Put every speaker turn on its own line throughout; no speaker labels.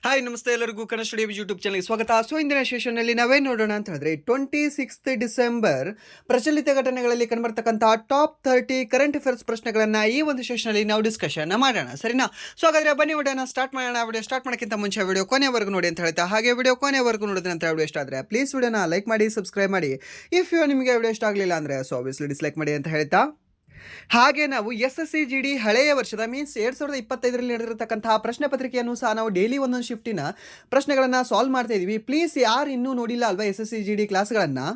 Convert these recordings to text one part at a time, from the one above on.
Hi ನಮಸ್ತೆ ಎಲ್ಲರಿಗೂ Kannada studio YouTube ಚಾನಲ್ಗೆ ಸ್ವಾಗತ. ಸೊ ಇಂದಿನ ಸೆಷನ್ನಲ್ಲಿ ನಾವೇನು ನೋಡೋಣ ಅಂತ ಹೇಳಿದ್ರೆ 26 ಡಿಸೆಂಬರ್ ಪ್ರಚಲಿತ ಘಟನೆಗಳಲ್ಲಿ ಕಂಡುಬರ್ತಕ್ಕಂಥ ಟಾಪ್ 30 ಕರೆಂಟ್ ಅಫೇರ್ಸ್ ಪ್ರಶ್ನೆಗಳನ್ನು ಈ ಒಂದು ಸೆಷನ್ನಲ್ಲಿ ನಾವು ಡಿಸ್ಕಷನ್ ಮಾಡೋಣ, ಸರಿನಾ? ಸೊ ಹಾಗಾದ್ರೆ ಬನ್ನಿ ವಿಡಿಯೋನ ಸ್ಟಾರ್ಟ್ ಮಾಡೋಣ. ವಿಡಿಯೋ ಸ್ಟಾರ್ಟ್ ಮಾಡೋಕ್ಕಿಂತ ಮುಂಚೆ ವಿಡಿಯೋ ಕೊನೆವರೆಗೂ ನೋಡಿ ಅಂತ ಹೇಳ್ತಾ, ಹಾಗೆ ವಿಡಿಯೋ ಕೊನೆವರೆಗೂ ನೋಡಿದ್ರೆ ಅಂತ ವಿಡಿಯೋ ಇಷ್ಟ ಆದರೆ ಪ್ಲೀಸ್ ವಿಡಿಯೋನ ಲೈಕ್ ಮಾಡಿ, ಸಬ್ಸ್ಕ್ರೈಬ್ ಮಾಡಿ. ಇಫ್ ನಿಮಗೆ ವಿಡಿಯೋ ಇಷ್ಟ ಆಗಲಿಲ್ಲ ಅಂದರೆ ಸೊ ಆಬ್ವಿಯಸ್ಲಿ ಡಿಸ್ಲೈಕ್ ಮಾಡಿ ಅಂತ ಹೇಳ್ತಾ, ಹಾಗೆ ನಾವು SSCGD ಹಳೆಯ ವರ್ಷದ ಮೀನ್ಸ್ 2025ರಲ್ಲಿ ನಡೆದಿರತಕ್ಕಂತಹ ಪ್ರಶ್ನೆ ಪತ್ರಿಕೆಯನ್ನು ಸಹ ನಾವು ಡೈಲಿ ಒಂದೊಂದು ಶಿಫ್ಟಿನ ಪ್ರಶ್ನೆಗಳನ್ನು ಸಾಲ್ವ್ ಮಾಡ್ತಾ ಇದ್ದೀವಿ. ಪ್ಲೀಸ್ ಯಾರು ಇನ್ನೂ ನೋಡಿಲ್ಲ ಅಲ್ವಾ SSCGD ಕ್ಲಾಸ್ಗಳನ್ನು,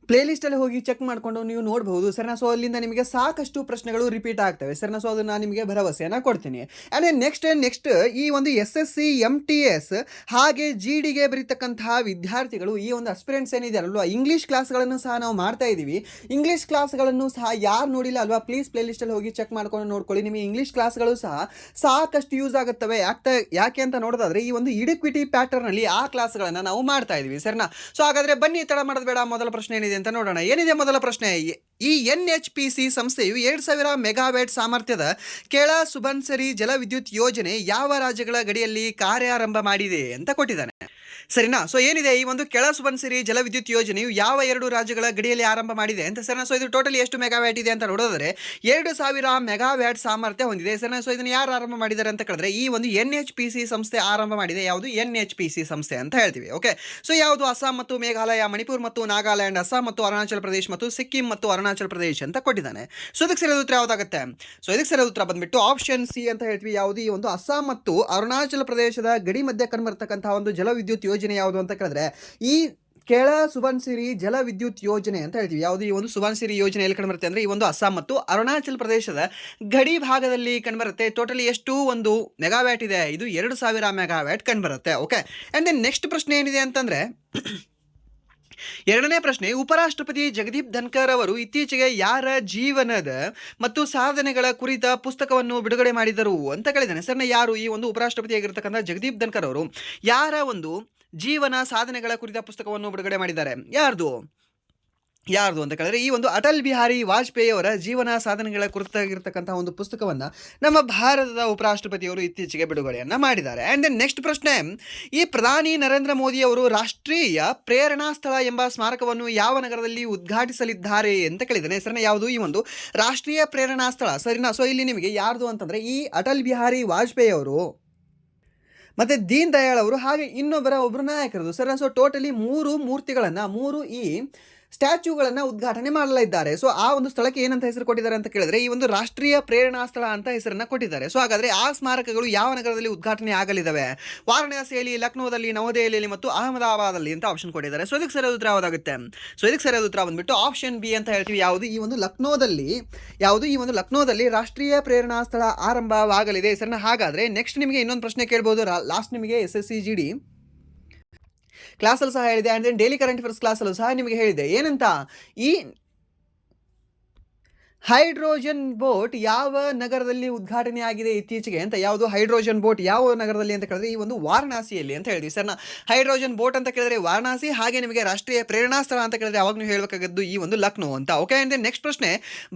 ಪ್ಲೇಲಿಸ್ಟಲ್ಲಿ ಹೋಗಿ ಚೆಕ್ ಮಾಡಿಕೊಂಡು ನೀವು ನೋಡಬಹುದು ಸರ್ನ. ಸೊ ಅಲ್ಲಿಂದ ನಿಮಗೆ ಸಾಕಷ್ಟು ಪ್ರಶ್ನೆಗಳು ರಿಪೀಟ್ ಆಗ್ತವೆ ಸರ್ನ. ಸೊ ಅದನ್ನು ನಿಮಗೆ ಭರವಸೆಯನ್ನು ಕೊಡ್ತೀನಿ. ಆ್ಯಂಡ್ ನೆಕ್ಸ್ಟ್ ಈ ಒಂದು SSC MTS ಹಾಗೆ GDಗೆ ಬರೀತಕ್ಕಂತಹ ವಿದ್ಯಾರ್ಥಿಗಳು, ಈ ಒಂದು ಅಸ್ಪಿರೆಂಟ್ಸ್ ಏನಿದೆಯಲ್ವ, ಇಂಗ್ಲೀಷ್ ಕ್ಲಾಸ್ಗಳನ್ನು ಸಹ ನಾವು ಮಾಡ್ತಾ ಇದ್ದೀವಿ. ಇಂಗ್ಲೀಷ್ ಕ್ಲಾಸ್ಗಳನ್ನು ಸಹ ಯಾರು ನೋಡಿಲ್ಲ ಅಲ್ವಾ, ಪ್ಲೀಸ್ ಪ್ಲೇಲಿಸ್ಟಲ್ಲಿ ಹೋಗಿ ಚೆಕ್ ಮಾಡ್ಕೊಂಡು ನೋಡ್ಕೊಳ್ಳಿ. ನಿಮಗೆ ಇಂಗ್ಲೀಷ್ ಕ್ಲಾಸ್ಗಳು ಸಹ ಸಾಕಷ್ಟು ಯೂಸ್ ಆಗುತ್ತವೆ. ಯಾಕೆ ಅಂತ ನೋಡೋದಾದ್ರೆ ಈ ಒಂದು ಇಡಿಕ್ವಿಟಿ ಪ್ಯಾಟರ್ನಲ್ಲಿ ಆ ಕ್ಲಾಸ್ಗಳನ್ನು ನಾವು ಮಾಡ್ತಾ ಇದ್ದೀವಿ ಸರ್ನ. ಸೊ ಹಾಗಾದರೆ ಬನ್ನಿ ತಡ ಮಾಡೋದು ಬೇಡ, ಮೊದಲ ಪ್ರಶ್ನೆ ಏನಿದೆ ಅಂತ ನೋಡೋಣ. ಏನಿದೆ ಮೊದಲ ಪ್ರಶ್ನೆ? ಈ NHPC ಸಂಸ್ಥೆಯು 2000 ಮೆಗಾವ್ಯಾಟ್ ಸಾಮರ್ಥ್ಯದ ಕೆಳ ಸುಬನ್ಸರಿ ಜಲವಿದ್ಯುತ್ ಯೋಜನೆ ಯಾವ ರಾಜ್ಯಗಳ ಗಡಿಯಲ್ಲಿ ಕಾರ್ಯಾರಂಭ ಮಾಡಿದೆ ಅಂತ ಕೊಟ್ಟಿದ್ದಾನೆ, ಸರಿನಾ? ಸೊ ಏನಿದೆ ಈ ಒಂದು ಕೆಳ ಸುಬನ್ಸಿರಿ ಜಲವಿದ್ಯುತ್ ಯೋಜನೆಯು ಯಾವ 2 ರಾಜ್ಯಗಳ ಗಡಿಯಲ್ಲಿ ಆರಂಭ ಮಾಡಿದೆ ಅಂತ ಸರಿನಾ. ಸೊ ಇದು ಟೋಟಲ್ ಎಷ್ಟು ಮೆಗಾವ್ಯಾಟ್ ಇದೆ ಅಂತ ನೋಡೋದಾದ್ರೆ 2000 ಮೆಗಾವ್ಯಾಟ್ ಸಾಮರ್ಥ್ಯ ಹೊಂದಿದೆ ಸರಿನಾ. ಸೊ ಇದನ್ನು ಯಾರು ಆರಂಭ ಮಾಡಿದ್ದಾರೆ ಅಂತ ಕೇಳಿದ್ರೆ ಈ ಒಂದು NHPC ಸಂಸ್ಥೆ ಆರಂಭ ಮಾಡಿದೆ. ಯಾವುದು? NHPC ಸಂಸ್ಥೆ ಅಂತ ಹೇಳ್ತೀವಿ. ಓಕೆ, ಸೊ ಯಾವುದು? ಅಸ್ಸಾಂ ಮತ್ತು ಮೇಘಾಲಯ, ಮಣಿಪುರ್ ಮತ್ತು ನಾಗಾಲ್ಯಾಂಡ್, ಅಸ್ಸಾಂ ಮತ್ತು ಅರುಣಾಚಲ ಪ್ರದೇಶ ಮತ್ತು ಸಿಕ್ಕಿಂ ಮತ್ತು ಅರುಣಾಚಲ ಪ್ರದೇಶ ಅಂತ ಕೊಟ್ಟಿದ್ದಾನೆ. ಸೊ ಇದಕ್ಕೆ ಸರಿಯಾದ ಉತ್ತರ ಯಾವುದಾಗುತ್ತೆ? ಸೊ ಇದಕ್ಕೆ ಸರಿಯಾದ ಉತ್ತರ ಬಂದ್ಬಿಟ್ಟು ಆಪ್ಷನ್ ಸಿ ಅಂತ ಹೇಳ್ತೀವಿ. ಯಾವುದು? ಈ ಒಂದು ಅಸ್ಸಾಂ ಮತ್ತು ಅರುಣಾಚಲ ಪ್ರದೇಶದ ಗಡಿ ಮಧ್ಯೆ ಕಂಡುಬರ್ತಕ್ಕಂತಹ ಒಂದು ಜಲವಿದ್ಯುತ್ ಯೋಜನೆ ಯಾವುದು ಅಂತ ಕೇಳಿದ್ರೆ ಈ ಕೆಳ ಸುಬನ್ಸಿರಿ ಜಲವಿದ್ಯುತ್ ಯೋಜನೆ ಅಂತ ಹೇಳ್ತೀವಿ. ಯಾವುದು? ಈ ಒಂದು ಸುಬನ್ಸಿರಿ ಯೋಜನೆ ಎಲ್ಲಿ ಕಂಡುಬರುತ್ತೆ ಅಂದರೆ ಈ ಒಂದು ಅಸ್ಸಾಂ ಮತ್ತು ಅರುಣಾಚಲ ಪ್ರದೇಶದ ಗಡಿ ಭಾಗದಲ್ಲಿ ಕಂಡುಬರುತ್ತೆ. ಟೋಟಲಿ ಎಷ್ಟು ಒಂದು ಮೆಗಾವ್ಯಾಟ್ ಇದೆ? ಇದು 2000 ಮೆಗಾವ್ಯಾಟ್ ಕಂಡುಬರುತ್ತೆ. ಓಕೆ, ಆ್ಯಂಡ್ ದೆನ್ ನೆಕ್ಸ್ಟ್ ಪ್ರಶ್ನೆ ಏನಿದೆ ಅಂತಂದರೆ ಎರಡನೇ ಪ್ರಶ್ನೆ, ಉಪರಾಷ್ಟ್ರಪತಿ ಜಗದೀಪ್ ಧನ್ಕರ್ ಅವರು ಇತ್ತೀಚೆಗೆ ಯಾರ ಜೀವನದ ಮತ್ತು ಸಾಧನೆಗಳ ಕುರಿತ ಪುಸ್ತಕವನ್ನು ಬಿಡುಗಡೆ ಮಾಡಿದರು ಅಂತ ಕೇಳಿದ್ದಾನೆ ಸರ್ನ. ಯಾರು ಈ ಒಂದು ಉಪರಾಷ್ಟ್ರಪತಿಯಾಗಿರ್ತಕ್ಕಂಥ ಜಗದೀಪ್ ಧನ್ಕರ್ ಅವರು ಯಾರ ಒಂದು ಜೀವನ ಸಾಧನೆಗಳ ಕುರಿತ ಪುಸ್ತಕವನ್ನು ಬಿಡುಗಡೆ ಮಾಡಿದ್ದಾರೆ? ಯಾರ್ದು ಅಂತ ಕೇಳಿದ್ರೆ ಈ ಒಂದು ಅಟಲ್ ಬಿಹಾರಿ ವಾಜಪೇಯಿ ಅವರ ಜೀವನ ಸಾಧನೆಗಳ ಕುರಿತಾಗಿರ್ತಕ್ಕಂಥ ಒಂದು ಪುಸ್ತಕವನ್ನು ನಮ್ಮ ಭಾರತದ ಉಪರಾಷ್ಟ್ರಪತಿಯವರು ಇತ್ತೀಚೆಗೆ ಬಿಡುಗಡೆಯನ್ನು ಮಾಡಿದ್ದಾರೆ. ಆ್ಯಂಡ್ ದೆನ್ ನೆಕ್ಸ್ಟ್ ಪ್ರಶ್ನೆ, ಈ ಪ್ರಧಾನಿ ನರೇಂದ್ರ ಮೋದಿ ಅವರು ರಾಷ್ಟ್ರೀಯ ಪ್ರೇರಣಾ ಸ್ಥಳ ಎಂಬ ಸ್ಮಾರಕವನ್ನು ಯಾವ ನಗರದಲ್ಲಿ ಉದ್ಘಾಟಿಸಲಿದ್ದಾರೆ ಅಂತ ಕೇಳಿದ್ದಾನೆ ಸರ್ನ. ಯಾವುದು? ಈ ಒಂದು ರಾಷ್ಟ್ರೀಯ ಪ್ರೇರಣಾ ಸ್ಥಳ, ಸರಿನಾ. ಸೊ ಇಲ್ಲಿ ನಿಮಗೆ ಯಾರ್ದು ಅಂತಂದರೆ ಈ ಅಟಲ್ ಬಿಹಾರಿ ವಾಜಪೇಯಿ ಅವರು ಮತ್ತು ದೀನ್ ದಯಾಳ್ ಅವರು ಹಾಗೆ ಒಬ್ಬರು ನಾಯಕರದು ಸರ್. ಸೊ ಟೋಟಲಿ 3 ಮೂರ್ತಿಗಳನ್ನು, 3 ಈ ಸ್ಟ್ಯಾಚ್ಯೂಗಳನ್ನು ಉದ್ಘಾಟನೆ ಮಾಡಲಿದ್ದಾರೆ. ಸೊ ಆ ಒಂದು ಸ್ಥಳಕ್ಕೆ ಏನಂತ ಹೆಸರು ಕೊಟ್ಟಿದ್ದಾರೆ ಅಂತ ಕೇಳಿದ್ರೆ ಈ ಒಂದು ರಾಷ್ಟ್ರೀಯ ಪ್ರೇರಣಾ ಸ್ಥಳ ಅಂತ ಹೆಸರನ್ನು ಕೊಟ್ಟಿದ್ದಾರೆ. ಸೊ ಹಾಗಾದರೆ ಆ ಸ್ಮಾರಕಗಳು ಯಾವ ನಗರದಲ್ಲಿ ಉದ್ಘಾಟನೆ ಆಗಲಿದ್ದಾವೆ? ವಾರಣಾಸಿಯಲ್ಲಿ, ಲಕ್ನೋದಲ್ಲಿ, ನವದೆಹಲಿಯಲ್ಲಿ ಮತ್ತು ಅಹಮದಾಬಾದಲ್ಲಿ ಅಂತ ಆಪ್ಷನ್ ಕೊಟ್ಟಿದ್ದಾರೆ. ಸೊ ಇದಕ್ಕೆ ಸರಿಯಾದ ಉತ್ತರ ಯಾವುದಾಗುತ್ತೆ? ಸೊ ಇದಕ್ಕೆ ಸರಿಯಾದ ಉತ್ತರ ಬಂದ್ಬಿಟ್ಟು ಆಪ್ಷನ್ ಬಿ ಅಂತ ಹೇಳ್ತೀವಿ. ಯಾವುದು? ಈ ಒಂದು ಲಕ್ನೋದಲ್ಲಿ ರಾಷ್ಟ್ರೀಯ ಪ್ರೇರಣಾ ಸ್ಥಳ ಆರಂಭವಾಗಲಿದೆ ಸರ್ನ. ಹಾಗಾದರೆ ನೆಕ್ಸ್ಟ್ ನಿಮಗೆ ಇನ್ನೊಂದು ಪ್ರಶ್ನೆ ಕೇಳ್ಬೋದು. ಲಾಸ್ಟ್ ನಿಮಗೆ SSCGD ಕ್ಲಾಸಲ್ಲೂ ಸಹ ಹೇಳಿದೆ, and then daily current affairs ಕ್ಲಾಸಲ್ಲೂ ಸಹ ನಿಮಗೆ ಹೇಳಿದೆ. ಏನಂತ? ಈ ಹೈಡ್ರೋಜನ್ ಬೋಟ್ ಯಾವ ನಗರದಲ್ಲಿ ಉದ್ಘಾಟನೆ ಆಗಿದೆ ಇತ್ತೀಚೆಗೆ ಅಂತ. ಯಾವುದು? ಹೈಡ್ರೋಜನ್ ಬೋಟ್ ಯಾವ ನಗರದಲ್ಲಿ ಅಂತ ಕೇಳಿದ್ರೆ ಈ ಒಂದು ವಾರಣಾಸಿಯಲ್ಲಿ ಅಂತ ಹೇಳಿದ್ವಿ ಸರ್ನ. ಹೈಡ್ರೋಜನ್ ಬೋಟ್ ಅಂತ ಕೇಳಿದ್ರೆ ವಾರಣಾಸಿ, ಹಾಗೆ ನಿಮಗೆ ರಾಷ್ಟ್ರೀಯ ಪ್ರೇರಣಾ ಸ್ಥಳ ಅಂತ ಕೇಳಿದ್ರೆ ಅವಾಗ ನೀವು ಹೇಳಬೇಕಾಗದ್ದು ಈ ಒಂದು ಲಕ್ನೋ ಅಂತ. ಓಕೆ, ಆ್ಯಂಡ್ ದೆನ್ ನೆಕ್ಸ್ಟ್ ಪ್ರಶ್ನೆ,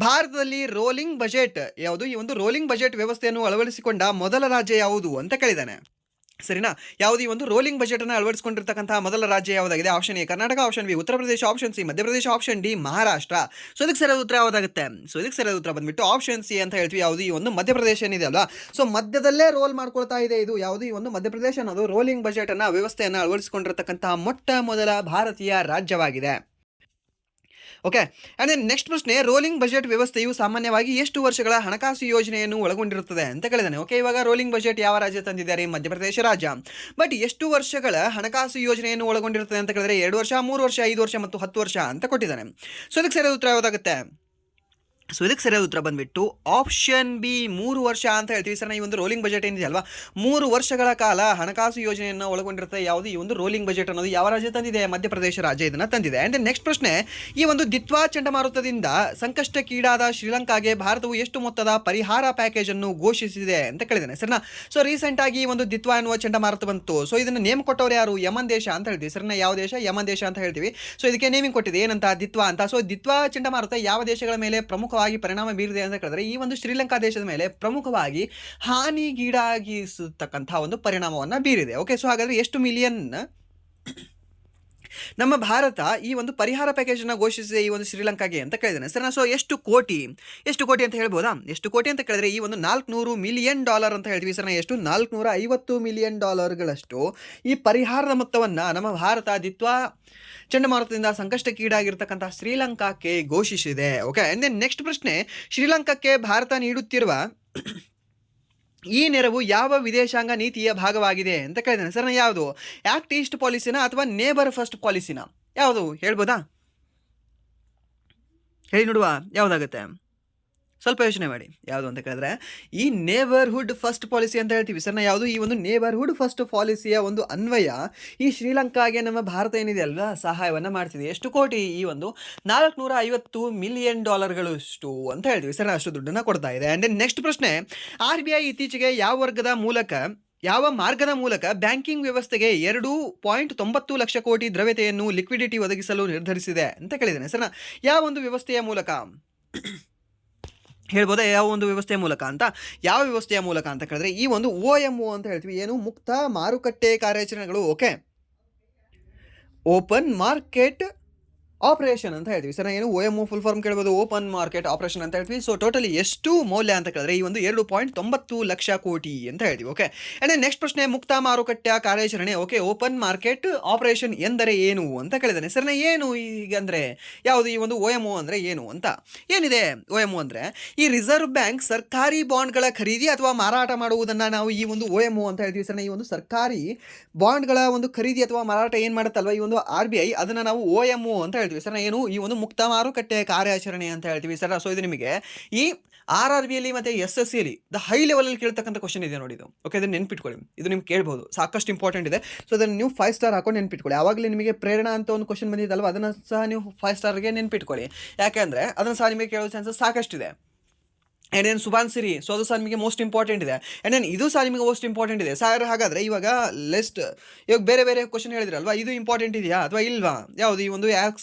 ಭಾರತದಲ್ಲಿ ರೋಲಿಂಗ್ ಬಜೆಟ್ ಯಾವುದು? ಈ ಒಂದು ರೋಲಿಂಗ್ ಬಜೆಟ್ ವ್ಯವಸ್ಥೆಯನ್ನು ಅಳವಡಿಸಿಕೊಂಡ ಮೊದಲ ರಾಜ್ಯ ಯಾವುದು ಅಂತ ಕೇಳಿದ್ದಾನೆ, ಸರಿನಾ. ಯಾವುದು? ಈ ಒಂದು ರೋಲಿಂಗ್ ಬಜೆಟನ್ನು ಅಳವಡಿಸಿಕೊಂಡಿರ್ತಕ್ಕಂತಹ ಮೊದಲ ರಾಜ್ಯ ಯಾವುದಾಗಿದೆ? Option A Karnataka, option B Uttar Pradesh, option C Madhya Pradesh, option D Maharashtra. So ಇದಕ್ಕೆ ಸರಿಯಾದ ಉತ್ತರ ಯಾವುದಾಗುತ್ತೆ? ಸೊ ಇದಕ್ಕೆ ಸರಿಯಾದ ಉತ್ತರ ಬಂದ್ಬಿಟ್ಟು ಆಪ್ಷನ್ ಸಿ ಅಂತ ಹೇಳ್ತೀವಿ. ಯಾವುದು? ಈ ಒಂದು ಮಧ್ಯಪ್ರದೇಶ ಏನಿದೆ ಅಲ್ವಾ, ಸೊ ಮಧ್ಯದಲ್ಲೇ ರೋಲ್ ಮಾಡ್ಕೊಳ್ತಾ ಇದೆ ಇದು. ಯಾವುದು? ಈ ಒಂದು ಮಧ್ಯಪ್ರದೇಶ ಅನ್ನೋದು ರೋಲಿಂಗ್ ಬಜೆಟನ್ನು ವ್ಯವಸ್ಥೆಯನ್ನು ಅಳವಡಿಸಿಕೊಂಡಿರ್ತಕ್ಕಂತಹ ಮೊಟ್ಟ ಮೊದಲ ಭಾರತೀಯ ರಾಜ್ಯವಾಗಿದೆ. ಓಕೆ, ಆ್ಯಂಡ್ ದೆನ್ ನೆಕ್ಸ್ಟ್ ಪ್ರಶ್ನೆ, ರೋಲಿಂಗ್ ಬಜೆಟ್ ವ್ಯವಸ್ಥೆಯು ಸಾಮಾನ್ಯವಾಗಿ ಎಷ್ಟು ವರ್ಷಗಳ ಹಣಕಾಸು ಯೋಜನೆಯನ್ನು ಒಳಗೊಂಡಿರುತ್ತದೆ ಅಂತ ಕೇಳಿದಾನೆ. ಓಕೆ, ಇವಾಗ ರೋಲಿಂಗ್ ಬಜೆಟ್ ಯಾವ ರಾಜ್ಯ ತಂದಿದ್ದಾರೆ? ಮಧ್ಯಪ್ರದೇಶ ರಾಜ್ಯ. ಬಟ್ ಎಷ್ಟು ವರ್ಷಗಳ ಹಣಕಾಸು ಯೋಜನೆಯನ್ನು ಒಳಗೊಂಡಿರುತ್ತದೆ ಅಂತ ಕೇಳಿದ್ರೆ 2 ವರ್ಷ, 3 ವರ್ಷ, 5 ವರ್ಷ ಮತ್ತು 10 ವರ್ಷ ಅಂತ ಕೊಟ್ಟಿದ್ದಾನೆ. ಸೊ ಇದಕ್ಕೆ ಸರಿಯಾದ ಉತ್ತರ ಯಾವುದಾಗುತ್ತೆ? ಸೊ ಇದಕ್ಕೆ ಸರಿಯಾದ ಉತ್ತರ ಬಂದ್ಬಿಟ್ಟು ಆಪ್ಷನ್ ಬಿ 3 ವರ್ಷ ಅಂತ ಹೇಳ್ತೀವಿ ಸರ್. ಈ ಒಂದು ರೋಲಿಂಗ್ ಬಜೆಟ್ ಏನಿದೆ ಅಲ್ವಾ, 3 ವರ್ಷಗಳ ಕಾಲ ಹಣಕಾಸು ಯೋಜನೆಯನ್ನು ಒಳಗೊಂಡಿರುತ್ತೆ. ಯಾವುದು? ಈ ಒಂದು ರೋಲಿಂಗ್ ಬಜೆಟ್ ಅನ್ನೋದು ಯಾವ ರಾಜ್ಯ ತಂದಿದೆ? ಮಧ್ಯಪ್ರದೇಶ ರಾಜ್ಯ ಇದನ್ನು ತಂದಿದೆ. ಆ್ಯಂಡ್ ನೆಕ್ಸ್ಟ್ ಪ್ರಶ್ನೆ, ಈ ಒಂದು ದಿತ್ವಾ ಚಂಡಮಾರುತದಿಂದ ಸಂಕಷ್ಟಕ್ಕೀಡಾದ ಶ್ರೀಲಂಕಾಗೆ ಭಾರತವು ಎಷ್ಟು ಮೊತ್ತದ ಪರಿಹಾರ ಪ್ಯಾಕೇಜ್ ಅನ್ನು ಘೋಷಿಸಿದೆ ಅಂತ ಕೇಳಿದ್ದಾನೆ ಸರ್ನ. ಸೊ ರೀಸೆಂಟ್ ಆಗಿ ಈ ಒಂದು ದಿತ್ವಾ ಎನ್ನುವ ಚಂಡಮಾರುತ ಬಂತು. ಸೊ ಇದನ್ನು ನೇಮ್ ಕೊಟ್ಟವರು ಯಾರು? ಯಮನ್ ದೇಶ ಅಂತ ಹೇಳ್ತೀವಿ ಸರ್ನ. ಯಾವ ದೇಶ? ಯಮನ್ ದೇಶ ಅಂತ ಹೇಳ್ತೀವಿ. ಸೊ ಇದಕ್ಕೆ ನೇಮಿಂಗ್ ಕೊಟ್ಟಿದೆ ಏನಂತ? ದಿತ್ವಾ ಅಂತ. ಸೊ ದಿತ್ವಾ ಚಂಡಮಾರುತ ಯಾವ ದೇಶಗಳ ಮೇಲೆ ಪ್ರಮುಖ ಪ್ರಮುಖವಾಗಿ ಪರಿಣಾಮ ಬೀರಿದೆ ಅಂತ ಕೇಳಿದ್ರೆ ಈ ಒಂದು ಶ್ರೀಲಂಕಾ ದೇಶದ ಮೇಲೆ ಪ್ರಮುಖವಾಗಿ ಹಾನಿಗೀಡಾಗಿಸತಕ್ಕಂಥ ಒಂದು ಪರಿಣಾಮವನ್ನು ಬೀರಿದೆ. ಓಕೆ, ಸೊ ಹಾಗಾದರೆ ಎಷ್ಟು ಮಿಲಿಯನ್ ನಮ್ಮ ಭಾರತ ಈ ಒಂದು ಪರಿಹಾರ ಪ್ಯಾಕೇಜನ್ನು ಘೋಷಿಸಿದೆ ಈ ಒಂದು ಶ್ರೀಲಂಕಾಗೆ ಅಂತ ಕೇಳಿದ್ದೇನೆ ಸರ್. ಸೊ ಎಷ್ಟು ಕೋಟಿ ಅಂತ ಹೇಳ್ಬೋದಾ? ಎಷ್ಟು ಕೋಟಿ ಅಂತ ಕೇಳಿದ್ರೆ ಈ ಒಂದು $400 ಮಿಲಿಯನ್ ಅಂತ ಹೇಳ್ತೀವಿ ಸರ್. ಎಷ್ಟು? $450 ಮಿಲಿಯನ್ ಈ ಪರಿಹಾರದ ಮೊತ್ತವನ್ನು ನಮ್ಮ ಭಾರತ ದಿತ್ವಾ ಚಂಡಮಾರುತದಿಂದ ಸಂಕಷ್ಟಕ್ಕೀಡಾಗಿರ್ತಕ್ಕಂಥ ಶ್ರೀಲಂಕಾಕ್ಕೆ ಘೋಷಿಸಿದೆ. ಓಕೆ, ಅಂಡ್ ದೆನ್ ನೆಕ್ಸ್ಟ್ ಪ್ರಶ್ನೆ, ಶ್ರೀಲಂಕಾಕ್ಕೆ ಭಾರತ ನೀಡುತ್ತಿರುವ ಈ ನೆರವು ಯಾವ ವಿದೇಶಾಂಗ ನೀತಿಯ ಭಾಗವಾಗಿದೆ ಅಂತ ಕೇಳಿದ್ದೇನೆ ಸರ್. ಯಾವುದು? ಆಕ್ಟ್ ಈಸ್ಟ್ ಪಾಲಿಸಿನ ಅಥವಾ ನೇಬರ್ ಫಸ್ಟ್ ಪಾಲಿಸಿನ? ಯಾವುದು ಹೇಳ್ಬೋದಾ? ಹೇಳಿ ನೋಡುವ, ಯಾವುದಾಗುತ್ತೆ? ಸ್ವಲ್ಪ ಯೋಚನೆ ಮಾಡಿ. ಯಾವುದು ಅಂತ ಕೇಳಿದ್ರೆ ಈ ನೇಬರ್ಹುಡ್ ಫಸ್ಟ್ ಪಾಲಿಸಿ ಅಂತ ಹೇಳ್ತೀವಿ ಸರ್. ಯಾವುದು? ಈ ಒಂದು ನೇಬರ್ಹುಡ್ ಫಸ್ಟ್ ಪಾಲಿಸಿಯ ಒಂದು ಅನ್ವಯ ಈ ಶ್ರೀಲಂಕಾಗೆ ನಮ್ಮ ಭಾರತ ಏನಿದೆ ಅಲ್ವಾ ಸಹಾಯವನ್ನು ಮಾಡ್ತಿದೆ. ಎಷ್ಟು ಕೋಟಿ? ಈ ಒಂದು $450 ಮಿಲಿಯನ್ ಅಂತ ಹೇಳ್ತೀವಿ ಸರ್. ಅಷ್ಟು ದುಡ್ಡನ್ನು ಕೊಡ್ತಾ ಇದೆ. ಆ್ಯಂಡ್ ದೆನ್ ನೆಕ್ಸ್ಟ್ ಪ್ರಶ್ನೆ, RBI ಇತ್ತೀಚೆಗೆ ಯಾವ ಮಾರ್ಗದ ಮೂಲಕ ಬ್ಯಾಂಕಿಂಗ್ ವ್ಯವಸ್ಥೆಗೆ 2.90 ಲಕ್ಷ ಕೋಟಿ ದ್ರವ್ಯತೆಯನ್ನು ಲಿಕ್ವಿಡಿಟಿ ಒದಗಿಸಲು ನಿರ್ಧರಿಸಿದೆ ಅಂತ ಕೇಳಿದ್ದೇನೆ ಸರ್. ಯಾವ ಒಂದು ವ್ಯವಸ್ಥೆಯ ಮೂಲಕ ಹೇಳ್ಬೋದಾ? ಯಾವ ಒಂದು ವ್ಯವಸ್ಥೆಯ ಮೂಲಕ ಅಂತ? ಯಾವ ವ್ಯವಸ್ಥೆಯ ಮೂಲಕ ಅಂತ ಕೇಳಿದ್ರೆ ಈ ಒಂದು OMO ಅಂತ ಹೇಳ್ತೀವಿ. ಏನು? ಮುಕ್ತ ಮಾರುಕಟ್ಟೆ ಕಾರ್ಯಾಚರಣೆಗಳು. ಓಕೆ, ಓಪನ್ ಮಾರ್ಕೆಟ್ ಆಪರೇಷನ್ ಅಂತ ಹೇಳ್ತೀವಿ ಸರ್. ಏನು? OMO ಫುಲ್ ಫಾರ್ಮ್ ಕೇಳ್ಬೋದು, ಓಪನ್ ಮಾರ್ಕೆಟ್ ಆಪರೇಷನ್ ಅಂತ ಹೇಳ್ತೀವಿ. ಸೊ ಟೋಟಲಿ ಎಷ್ಟು ಮೌಲ್ಯ ಅಂತ ಕೇಳಿದ್ರೆ ಈ ಒಂದು 2.90 ಲಕ್ಷ ಕೋಟಿ ಅಂತ ಹೇಳ್ತೀವಿ. ಓಕೆ, ಆ್ಯಂಡ್ ನೆಕ್ಸ್ಟ್ ಪ್ರಶ್ನೆ, ಮುಕ್ತ ಮಾರುಕಟ್ಟೆ ಕಾರ್ಯಾಚರಣೆ. ಓಕೆ, ಓಪನ್ ಮಾರ್ಕೆಟ್ ಆಪರೇಷನ್ ಎಂದರೆ ಏನು ಅಂತ ಕೇಳಿದ್ದಾನೆ ಸರ್. ಏನು ಈಗ ಅಂದರೆ ಯಾವುದು? ಈ ಒಂದು OMO ಅಂದರೆ ಏನು ಅಂತ? ಏನಿದೆ OMO ಅಂದರೆ ಈ ರಿಸರ್ವ್ ಬ್ಯಾಂಕ್ ಸರ್ಕಾರಿ ಬಾಂಡ್ಗಳ ಖರೀದಿ ಅಥವಾ ಮಾರಾಟ ಮಾಡುವುದನ್ನು ನಾವು ಈ ಒಂದು OMO ಅಂತ ಹೇಳ್ತೀವಿ ಸರ್. ಈ ಒಂದು ಸರ್ಕಾರಿ ಬಾಂಡ್ಗಳ ಒಂದು ಖರೀದಿ ಅಥವಾ ಮಾರಾಟ ಏನು ಮಾಡುತ್ತಲ್ವ ಈ ಒಂದು RBI, ಅದನ್ನು ನಾವು OMO ಅಂತ ಹೇಳ್ತೀವಿ ಸರ್. ಏನು? ಈ ಒಂದು ಮುಕ್ತ ಮಾರುಕಟ್ಟೆ ಕಾರ್ಯಾಚರಣೆ ಅಂತ ಹೇಳ್ತೀವಿ ಸರ್. ಸೊ ಇದು ನಿಮಗೆ ಈ RRBಯಲ್ಲಿ ಮತ್ತು SSCಯಲ್ಲಿ ದ ಹೈ ಲೆವೆಲಲ್ಲಿ ಕೇಳ್ತಕ್ಕಂಥ ಕ್ವಶನ್ ಇದೆ ನೋಡಿ ಇದು. ಓಕೆ, ಅದನ್ನು ನೆನ್ಪಿಟ್ಕೊಳ್ಳಿ. ಇದು ನಿಮ್ಗೆ ಕೇಳ್ಬೋದು, ಸಾಕಷ್ಟು ಇಂಪಾರ್ಟೆಂಟ್ ಇದೆ. ಸೊ ಅದನ್ನು ನೀವು 5 ಸ್ಟಾರ್ ಹಾಕೊಂಡು ನೆನ್ಪಿಟ್ಕೊಳ್ಳಿ. ಆವಾಗಲೇ ನಿಮಗೆ ಪ್ರೇರಣಾ ಅಂತ ಒಂದು ಕ್ವಶನ್ ಬಂದಿದ್ದಲ್ವ, ಅದನ್ನು ಸಹ ನೀವು 5 ಸ್ಟಾರ್ಗೆ ನೆನ್ಪಿಟ್ಕೊಳ್ಳಿ. ಯಾಕೆಂದರೆ ಅದನ್ನು ಸಹ ನಿಮಗೆ ಕೇಳೋ ಚಾನ್ಸಸ್ ಸಾಕಷ್ಟಿದೆ. ಆ್ಯಂಡ್ ಏನು ಸುಭಾನ್ ಸಿರಿ, ಸೊ ಅದು ಸಹ ನಿಮಗೆ ಮೋಸ್ಟ್ ಇಂಪಾರ್ಟೆಂಟ್ ಇದೆ. ಆ್ಯಂಡ್ ಏನು ಇದು ಸಹ ನಿಮಗೆ ಮೋಸ್ಟ್ ಇಂಪಾರ್ಟೆಂಟ್ ಇದೆ ಸರ್. ಹಾಗಾದರೆ ಇವಾಗ ಇವಾಗ ಬೇರೆ ಕ್ವಶನ್ ಹೇಳಿದ್ರಲ್ವಾ, ಇದು ಇಂಪಾರ್ಟೆಂಟ್ ಇದೆಯಾ ಅಥವಾ ಇಲ್ವಾ? ಯಾವುದು? ಈ ಒಂದು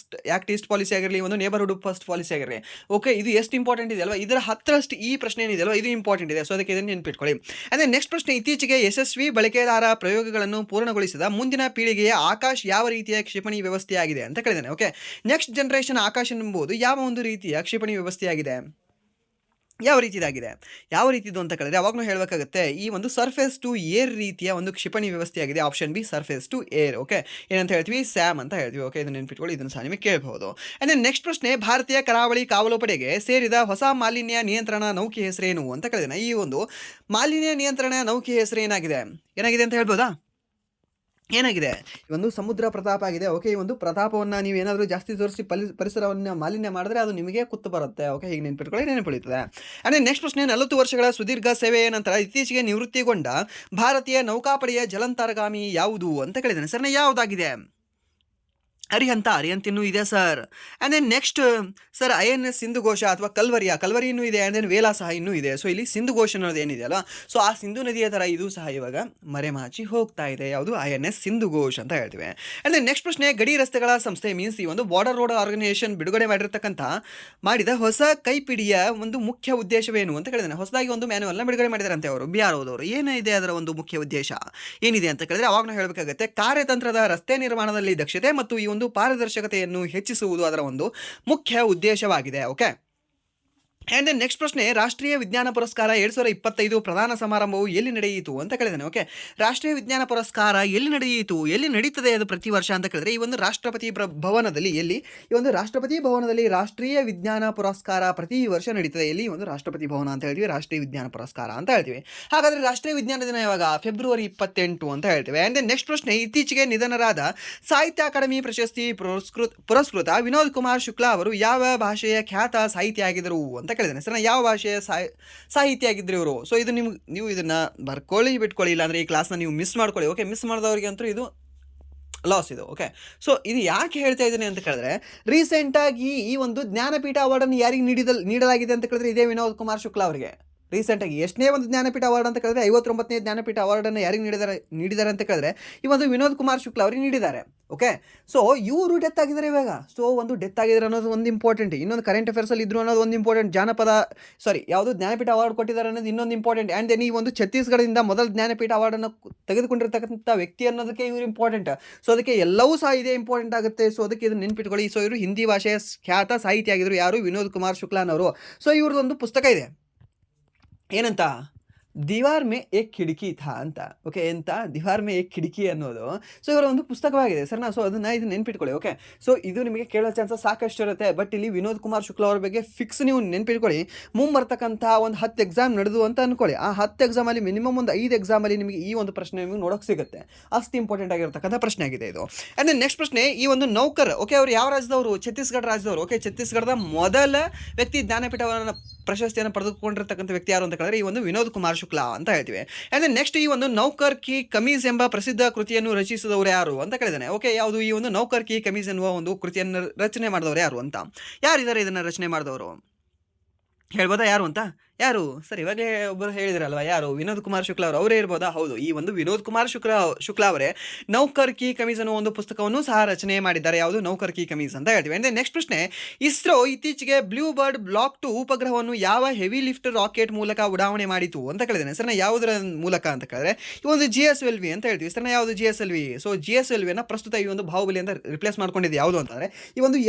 ಆಕ್ಟ್ ಈಸ್ಟ್ ಪಾಲಿಸಿ ಆಗಿರಲಿ, ಒಂದು ನೇಬರ್ಹುಡ್ ಫಸ್ಟ್ ಪಾಲಿಸಿ ಆಗಿರಲಿ. ಓಕೆ, ಇದು ಎಷ್ಟು ಇಂಪಾರ್ಟೆಂಟ್ ಇದೆ ಅಲ್ವಾ, ಇದರ 10ರಷ್ಟು ಈ ಪ್ರಶ್ನೆ ಏನಿದೆ ಅಲ್ವಾ, ಇದು ಇಂಪಾರ್ಟೆಂಟ್ ಇದೆ. ಸೊ ಅದಕ್ಕೆ ಇದನ್ನು ನೆನ್ಪಿಟ್ಕೊಳ್ಳಿ. ಅಂದರೆ ನೆಕ್ಸ್ಟ್ ಪ್ರಶ್ನೆ, ಇತ್ತೀಚೆಗೆ ಯಶಸ್ವಿ ಬಳಕೆದಾರ ಪ್ರಯೋಗಗಳನ್ನು ಪೂರ್ಣಗೊಳಿಸಿದ ಮುಂದಿನ ಪೀಳಿಗೆಯ ಆಕಾಶ್ ಯಾವ ರೀತಿಯ ಕ್ಷಿಪಣಿ ವ್ಯವಸ್ಥೆಯಾಗಿದೆ ಅಂತ ಕೇಳಿದ್ದಾನೆ. ಓಕೆ, ನೆಕ್ಸ್ಟ್ ಜನರೇಷನ್ ಆಕಾಶ್ ಎಂಬುದು ಯಾವ ಒಂದು ರೀತಿಯ ಕ್ಷಿಪಣಿ ವ್ಯವಸ್ಥೆಯಾಗಿದೆ? ಯಾವ ರೀತಿದು ಅಂತ ಕೇಳಿದ್ರೆ ಅವಾಗಲೂ ಹೇಳಬೇಕಾಗುತ್ತೆ ಈ ಒಂದು ಸರ್ಫೇಸ್ ಟು ಏರ್ ರೀತಿಯ ಒಂದು ಕ್ಷಿಪಣಿ ವ್ಯವಸ್ಥೆಯಾಗಿದೆ. Option B surface to air. Okay, ಏನಂತ ಹೇಳ್ತೀವಿ? ಸ್ಯಾಮ್ ಅಂತ ಹೇಳ್ತೀವಿ. ಓಕೆ, ಇದನ್ನು ನೆನ್ಪಿಟ್ಕೊಳ್ಳಿ, ಇದನ್ನು ಸಹ ನಿಮಗೆ ಕೇಳಬಹುದು. ಆ್ಯಂಡ್ ನೆಕ್ಸ್ಟ್ ಪ್ರಶ್ನೆ, ಭಾರತೀಯ ಕರಾವಳಿ ಕಾವಲು ಪಡೆಗೆ ಸೇರಿದ ಹೊಸ ಮಾಲಿನ್ಯ ನಿಯಂತ್ರಣ ನೌಕೆ ಹೆಸರೇನು ಅಂತ ಕೇಳಿದ್ದೇನೆ. ಈ ಒಂದು ಮಾಲಿನ್ಯ ನಿಯಂತ್ರಣ ನೌಕೆ ಹೆಸರು ಏನಾಗಿದೆ ಅಂತ ಹೇಳ್ಬೋದಾ? ಏನಾಗಿದೆ? ಒಂದು ಸಮುದ್ರ ಪ್ರತಾಪ ಆಗಿದೆ. ಓಕೆ, ಈ ಒಂದು ಪ್ರತಾಪವನ್ನು ನೀವು ಏನಾದರೂ ಜಾಸ್ತಿ ತೋರಿಸಿ ಪರಿಸರವನ್ನು ಮಾಲಿನ್ಯ ಮಾಡಿದ್ರೆ ಅದು ನಿಮಗೆ ಕುತ್ತು ಬರುತ್ತೆ. ಓಕೆ, ಹೀಗೆ ನೆನಪಿಡುತ್ತದೆ. ಆ್ಯಂಡ್ ನೆಕ್ಸ್ಟ್ ಪ್ರಶ್ನೆ, 40 ವರ್ಷಗಳ ಸುದೀರ್ಘ ಸೇವೆಯ ನಂತರ ಇತ್ತೀಚೆಗೆ ನಿವೃತ್ತಿಗೊಂಡ ಭಾರತೀಯ ನೌಕಾಪಡೆಯ ಜಲಂತರ್ಗಾಮಿ ಯಾವುದು ಅಂತ ಕೇಳಿದ್ದೇನೆ ಸರ್. ಯಾವುದಾಗಿದೆ? ಅರಿಹಂತ ಇನ್ನೂ ಇದೆ sir. And then next sir INS Sindhughosh ಅಥವಾ ಕಲ್ವರಿ ಇನ್ನೂ ಇದೆ. ಆ್ಯಂಡ್ ದೆನ್ ವೇಲಾ ಸಹ ಇನ್ನೂ ಇದೆ. ಸೊ ಇಲ್ಲಿ ಸಿಂಧುಘೋಷ ಅನ್ನೋದು ಏನಿದೆ ಅಲ್ಲ, ಸೊ ಆ ಸಿಂಧು ನದಿಯ ಥರ ಇದು ಸಹ ಇವಾಗ ಮರೆಮಾಚಿ ಹೋಗ್ತಾ ಇದೆ. ಯಾವುದು? INS ಸಿಂಧುಘೋಷ್ ಅಂತ ಹೇಳ್ತೀವಿ. ಆ್ಯಂಡ್ ದೆನ್ ನೆಕ್ಸ್ಟ್ ಪ್ರಶ್ನೆ, ಗಡಿ ರಸ್ತೆಗಳ ಸಂಸ್ಥೆ ಮೀನ್ಸ್ ಈ ಒಂದು ಬಾರ್ಡರ್ ರೋಡ್ ಆರ್ಗನೈಸೇಷನ್ ಬಿಡುಗಡೆ ಮಾಡಿದ ಹೊಸ ಕೈಪಿಡಿಯ ಒಂದು ಮುಖ್ಯ ಉದ್ದೇಶವೇನು ಅಂತ ಕೇಳಿದ್ದೇನೆ. ಹೊಸದಾಗಿ ಒಂದು ಮ್ಯಾನ್ಯುವಲ್ನ ಬಿಡುಗಡೆ ಮಾಡಿದಾರಂತೆ ಅವರು, BRO ದವರು. ಏನಿದೆ ಅದರ ಒಂದು ಮುಖ್ಯ ಉದ್ದೇಶ ಏನಿದೆ ಅಂತ ಕೇಳಿದ್ರೆ ಅವಾಗ ನಾವು ಹೇಳಬೇಕಾಗುತ್ತೆ, ಕಾರ್ಯತಂತ್ರದ ರಸ್ತೆ ನಿರ್ಮಾಣದಲ್ಲಿ ದಕ್ಷತೆ ಮತ್ತು ಈ ಒಂದು ಪಾರದರ್ಶಕತೆಯನ್ನು ಹೆಚ್ಚಿಸುವುದು ಅದರ ಒಂದು ಮುಖ್ಯ ಉದ್ದೇಶವಾಗಿದೆ. ಓಕೆ, ಆ್ಯಂಡ್ ದೆನ್ ನೆಕ್ಸ್ಟ್ ಪ್ರಶ್ನೆ, ರಾಷ್ಟ್ರೀಯ ವಿಜ್ಞಾನ ಪುರಸ್ಕಾರ 2025 ಪ್ರದಾನ ಸಮಾರಂಭವು ಎಲ್ಲಿ ನಡೆಯಿತು ಅಂತ ಕೇಳಿದ್ದಾನೆ. ಓಕೆ, ರಾಷ್ಟ್ರೀಯ ವಿಜ್ಞಾನ ಪುರಸ್ಕಾರ ಎಲ್ಲಿ ನಡೀತದೆ ಅದು ಪ್ರತಿ ವರ್ಷ ಅಂತ ಕೇಳಿದ್ರೆ ಈ ಒಂದು ರಾಷ್ಟ್ರಪತಿ ಭವನದಲ್ಲಿ. ಈ ಒಂದು ರಾಷ್ಟ್ರಪತಿ ಭವನದಲ್ಲಿ ರಾಷ್ಟ್ರೀಯ ವಿಜ್ಞಾನ ಪುರಸ್ಕಾರ ಪ್ರತಿ ವರ್ಷ ನಡೀತದೆ. ಇಲ್ಲಿ ಒಂದು ರಾಷ್ಟ್ರಪತಿ ಭವನ ಅಂತ ಹೇಳ್ತೀವಿ, ರಾಷ್ಟ್ರೀಯ ವಿಜ್ಞಾನ ಪುರಸ್ಕಾರ ಅಂತ ಹೇಳ್ತೀವಿ. ಹಾಗಾದರೆ ರಾಷ್ಟ್ರೀಯ ವಿಜ್ಞಾನ ದಿನ ಯಾವಾಗ? ಫೆಬ್ರವರಿ 28 ಅಂತ ಹೇಳ್ತೀವಿ. ಆ್ಯಂಡ್ ದೆನ್ ನೆಕ್ಸ್ಟ್ ಪ್ರಶ್ನೆ, ಇತ್ತೀಚೆಗೆ ನಿಧನರಾದ ಸಾಹಿತ್ಯ ಅಕಾಡೆಮಿ ಪ್ರಶಸ್ತಿ ಪುರಸ್ಕೃತ ವಿನೋದ್ ಕುಮಾರ್ ಶುಕ್ಲಾ ಅವರು ಯಾವ ಭಾಷೆಯ ಖ್ಯಾತ ಸಾಹಿತಿ ಆಗಿದ್ದರು ಅಂತ ಕೇಳಿದ್ದೇನೆ ಸರ್. ಯಾವ ಭಾಷೆಯ ಸಾಹಿತಿ ಆಗಿದ್ರು ಇವರು? ಸೊ ಇದು ನೀವು ಇದನ್ನು ಬಿಟ್ಕೊಳ್ಳಿ, ಇಲ್ಲಾಂದರೆ ಈ ಕ್ಲಾಸ್ನ ನೀವು ಮಿಸ್ ಮಾಡ್ಕೊಳ್ಳಿ. ಓಕೆ, ಮಿಸ್ ಮಾಡಿದವ್ರಿಗೆ ಅಂತೂ ಇದು ಲಾಸ್ ಇದು. ಓಕೆ, ಸೊ ಇದು ಯಾಕೆ ಹೇಳ್ತಾ ಇದ್ದೀನಿ ಅಂತ ಕೇಳಿದ್ರೆ ರೀಸೆಂಟಾಗಿ ಈ ಒಂದು ಜ್ಞಾನಪೀಠ ಅವಾರ್ಡನ್ನು ಯಾರಿಗೆ ನೀಡಲಾಗಿದೆ ಅಂತ ಕೇಳಿದ್ರೆ ಇದೇ ವಿನೋದ್ ಕುಮಾರ್ ಶುಕ್ಲಾ ಅವರಿಗೆ. ರೀಸೆಂಟಾಗಿ ಎಷ್ಟನೇ ಒಂದು ಜ್ಞಾನಪೀಠ ಅವಾರ್ಡ್ ಅಂತ ಕೇಳಿದ್ರೆ 59ನೇ ಜ್ಞಾನಪೀಠ ಅವಾರ್ಡನ್ನು ಯಾರಿಗೆ ನೀಡಿದ್ದಾರೆ ಅಂತ ಕೇಳಿದ್ರೆ ಈ ಒಂದು ವಿನೋದ್ ಕುಮಾರ್ ಶುಕ್ಲಾ ಅವರಿಗೆ ನೀಡಿದ್ದಾರೆ. ಓಕೆ. ಸೊ ಇವರು ಡೆತ್ ಆಗಿದ್ದಾರೆ ಇವಾಗ. ಸೊ ಒಂದು ಡೆತ್ ಆಗಿದ್ದಾರೆ ಅನ್ನೋದು ಒಂದು ಇಂಪಾರ್ಟೆಂಟ್, ಇನ್ನೊಂದು ಕರೆಂಟ್ ಅಫೇರ್ಸಲ್ಲಿ ಇದ್ರು ಅನ್ನೋದು ಒಂದು ಇಂಪಾರ್ಟೆಂಟ್, ಯಾವುದು ಜ್ಞಾನಪೀಠ ಅವಾರ್ಡ್ ಕೊಟ್ಟಿದ್ದಾರೆ ಅನ್ನೋದು ಇನ್ನೊಂದು ಇಂಪಾರ್ಟೆಂಟ್. ಆ್ಯಂಡ್ ದೆನ್ ಈ ಒಂದು ಛತ್ತೀಸ್ಗಢದಿಂದ ಮೊದಲ ಜ್ಞಾನಪೀಠ ಅವಾರ್ಡನ್ನು ತೆಗೆದುಕೊಂಡಿರ್ತಕ್ಕಂಥ ವ್ಯಕ್ತಿ ಅನ್ನೋದಕ್ಕೆ ಇವರು ಇಂಪಾರ್ಟೆಂಟ್. ಸೊ ಅದಕ್ಕೆ ಎಲ್ಲವೂ ಸಹ ಇದೇ ಇಂಪಾರ್ಟೆಂಟ್ ಆಗುತ್ತೆ. ಸೊ ಅದಕ್ಕೆ ಇದನ್ನು ನೆನ್ಪಿಟ್ಕೊಳ್ಳಿ. ಸೊ ಇವರು ಹಿಂದಿ ಭಾಷೆಯ ಖ್ಯಾತ ಸಾಹಿತಿ ಆಗಿದ್ರು, ಯಾರು? ವಿನೋದ್ ಕುಮಾರ್ ಶುಕ್ಲಾನವರು. ಸೊ ಇವ್ರದ್ದೊಂದು ಪುಸ್ತಕ ಇದೆ, ಏನಂತ? ದೀವಾರ್ ಮೇ ಏಕ್ ಖಿಡ್ಕಿ ಥಾ ಅಂತ. ಓಕೆ, ಎಂತ? ದೀವಾರ್ ಮೇ ಏಕ್ ಖಿಡ್ಕಿ ಅನ್ನೋದು ಸೊ ಇವರ ಒಂದು ಪುಸ್ತಕವಾಗಿದೆ ಸರ್ನಾ. ಸೊ ಅದನ್ನು ಇದು ನೆನ್ಪಿಟ್ಕೊಳ್ಳಿ. ಓಕೆ, ಸೊ ಇದು ನಿಮಗೆ ಕೇಳೋ ಚಾನ್ಸಸ್ ಸಾಕಷ್ಟು ಇರುತ್ತೆ. ಬಟ್ ಇಲ್ಲಿ ವಿನೋದ್ ಕುಮಾರ್ ಶುಕ್ಲಾ ಅವ್ರ ಬಗ್ಗೆ ಫಿಕ್ಸ್ ನೀವು ನೆನ್ಪಿಟ್ಕೊಳ್ಳಿ. ಮುಂಬರ್ತಕ್ಕಂಥ ಒಂದು 10 ಎಕ್ಸಾಮ್ ನಡೆದು ಅಂತ ಅಂದ್ಕೊಳ್ಳಿ. ಆ 10 ಎಕ್ಸಾಮಲ್ಲಿ ಮಿನಿಮಮ್ ಒಂದು 5 ಎಕ್ಸಾಮಲ್ಲಿ ನಿಮಗೆ ಈ ಒಂದು ಪ್ರಶ್ನೆ ನಿಮಗೆ ನೋಡೋಕೆ ಸಿಗುತ್ತೆ. ಅಷ್ಟು ಇಂಪಾರ್ಟೆಂಟ್ ಆಗಿರ್ತಕ್ಕಂಥ ಪ್ರಶ್ನೆ ಆಗಿದೆ ಇದು. ಆ್ಯಂಡ್ ದೆನ್ ನೆಕ್ಸ್ಟ್ ಪ್ರಶ್ನೆ, ಈ ಒಂದು ನೌಕರ್, ಓಕೆ, ಅವರು ಯಾವ ರಾಜ್ಯದವರು? ಛತ್ತೀಸ್ಗಢ ರಾಜ್ಯದವರು. ಓಕೆ, ಛತ್ತೀಸ್ಗಢದ ಮೊದಲ ವ್ಯಕ್ತಿ ಜ್ಞಾನಪೀಠವನ್ನು ಪ್ರಶಸ್ತಿಯನ್ನು ಪಡೆದುಕೊಂಡಿರ್ತಕ್ಕಂಥ ವ್ಯಕ್ತಿ ಯಾರು ಅಂತ ಕೇಳಿದ್ರೆ ಈ ಒಂದು ವಿನೋದ್ ಕುಮಾರ್ ಶುಕ್ಲಾ ಅಂತ ಹೇಳ್ತೀವಿ. ಆ್ಯಂಡ್ ನೆಕ್ಸ್ಟ್, ಈ ಒಂದು ನೌಕರ್ ಕಿ ಕಮೀಸ್ ಎಂಬ ಪ್ರಸಿದ್ಧ ಕೃತಿಯನ್ನು ರಚಿಸಿದವರು ಯಾರು ಅಂತ ಕೇಳಿದಾನೆ. ಓಕೆ, ಯಾವುದು? ಈ ಒಂದು ನೌಕರ್ ಕಿ ಕಮೀಸ್ ಎನ್ನುವ ಒಂದು ಕೃತಿಯನ್ನು ರಚನೆ ಮಾಡಿದವರು ಯಾರು ಅಂತ. ಯಾರಿದ್ದಾರೆ ಇದನ್ನು ರಚನೆ ಮಾಡಿದವರು? ಹೇಳ್ಬೋದಾ ಯಾರು ಅಂತ? ಯಾರು ಸರ್? ಇವಾಗಲೇ ಒಬ್ಬರು ಹೇಳಿದ್ರಲ್ವ, ಯಾರು? ವಿನೋದ್ ಕುಮಾರ್ ಶುಕ್ಲಾ ಅವರು. ಅವರೇ ಇರ್ಬೋದಾ? ಹೌದು, ಈ ಒಂದು ವಿನೋದ್ ಕುಮಾರ್ ಶುಕ್ಲಾ ಅವರೇ ನೌಕರ್ ಕಿ ಕಮೀಸ್ ಅನ್ನೋ ಒಂದು ಪುಸ್ತಕವನ್ನು ಸಹ ರಚನೆ ಮಾಡಿದ್ದಾರೆ. ಯಾವುದು? ನೌಕರ್ ಕಿ ಕಮೀಸ್ ಅಂತ ಹೇಳ್ತೀವಿ. ಅಂದರೆ ನೆಕ್ಸ್ಟ್ ಪ್ರಶ್ನೆ, ಇಸ್ರೋ ಇತ್ತೀಚೆಗೆ ಬ್ಲೂ ಬರ್ಡ್ ಬ್ಲಾಕ್ 2 ಉಪಗ್ರಹವನ್ನು ಯಾವ ಹೆವಿ ಲಿಫ್ಟ್ ರಾಕೆಟ್ ಮೂಲಕ ಉಡಾವಣೆ ಮಾಡಿತು ಅಂತ ಕೇಳಿದ್ದೇನೆ ಸರ್. ಯಾವುದರ ಮೂಲಕ ಅಂತ ಕೇಳಿದ್ರೆ ಈ ಒಂದು GSLV ಅಂತ ಹೇಳ್ತೀವಿ ಸರ್. ಯಾವುದು GSLV? ಸೊ GSLVಯನ್ನು ಪ್ರಸ್ತುತ ಈ ಒಂದು ಬಾಹುಬಲಿ ಅಂತ ರಿಪ್ಲೇಸ್ ಮಾಡ್ಕೊಂಡಿದೆ. ಯಾವುದು ಅಂತಂದರೆ ಈ ಒಂದು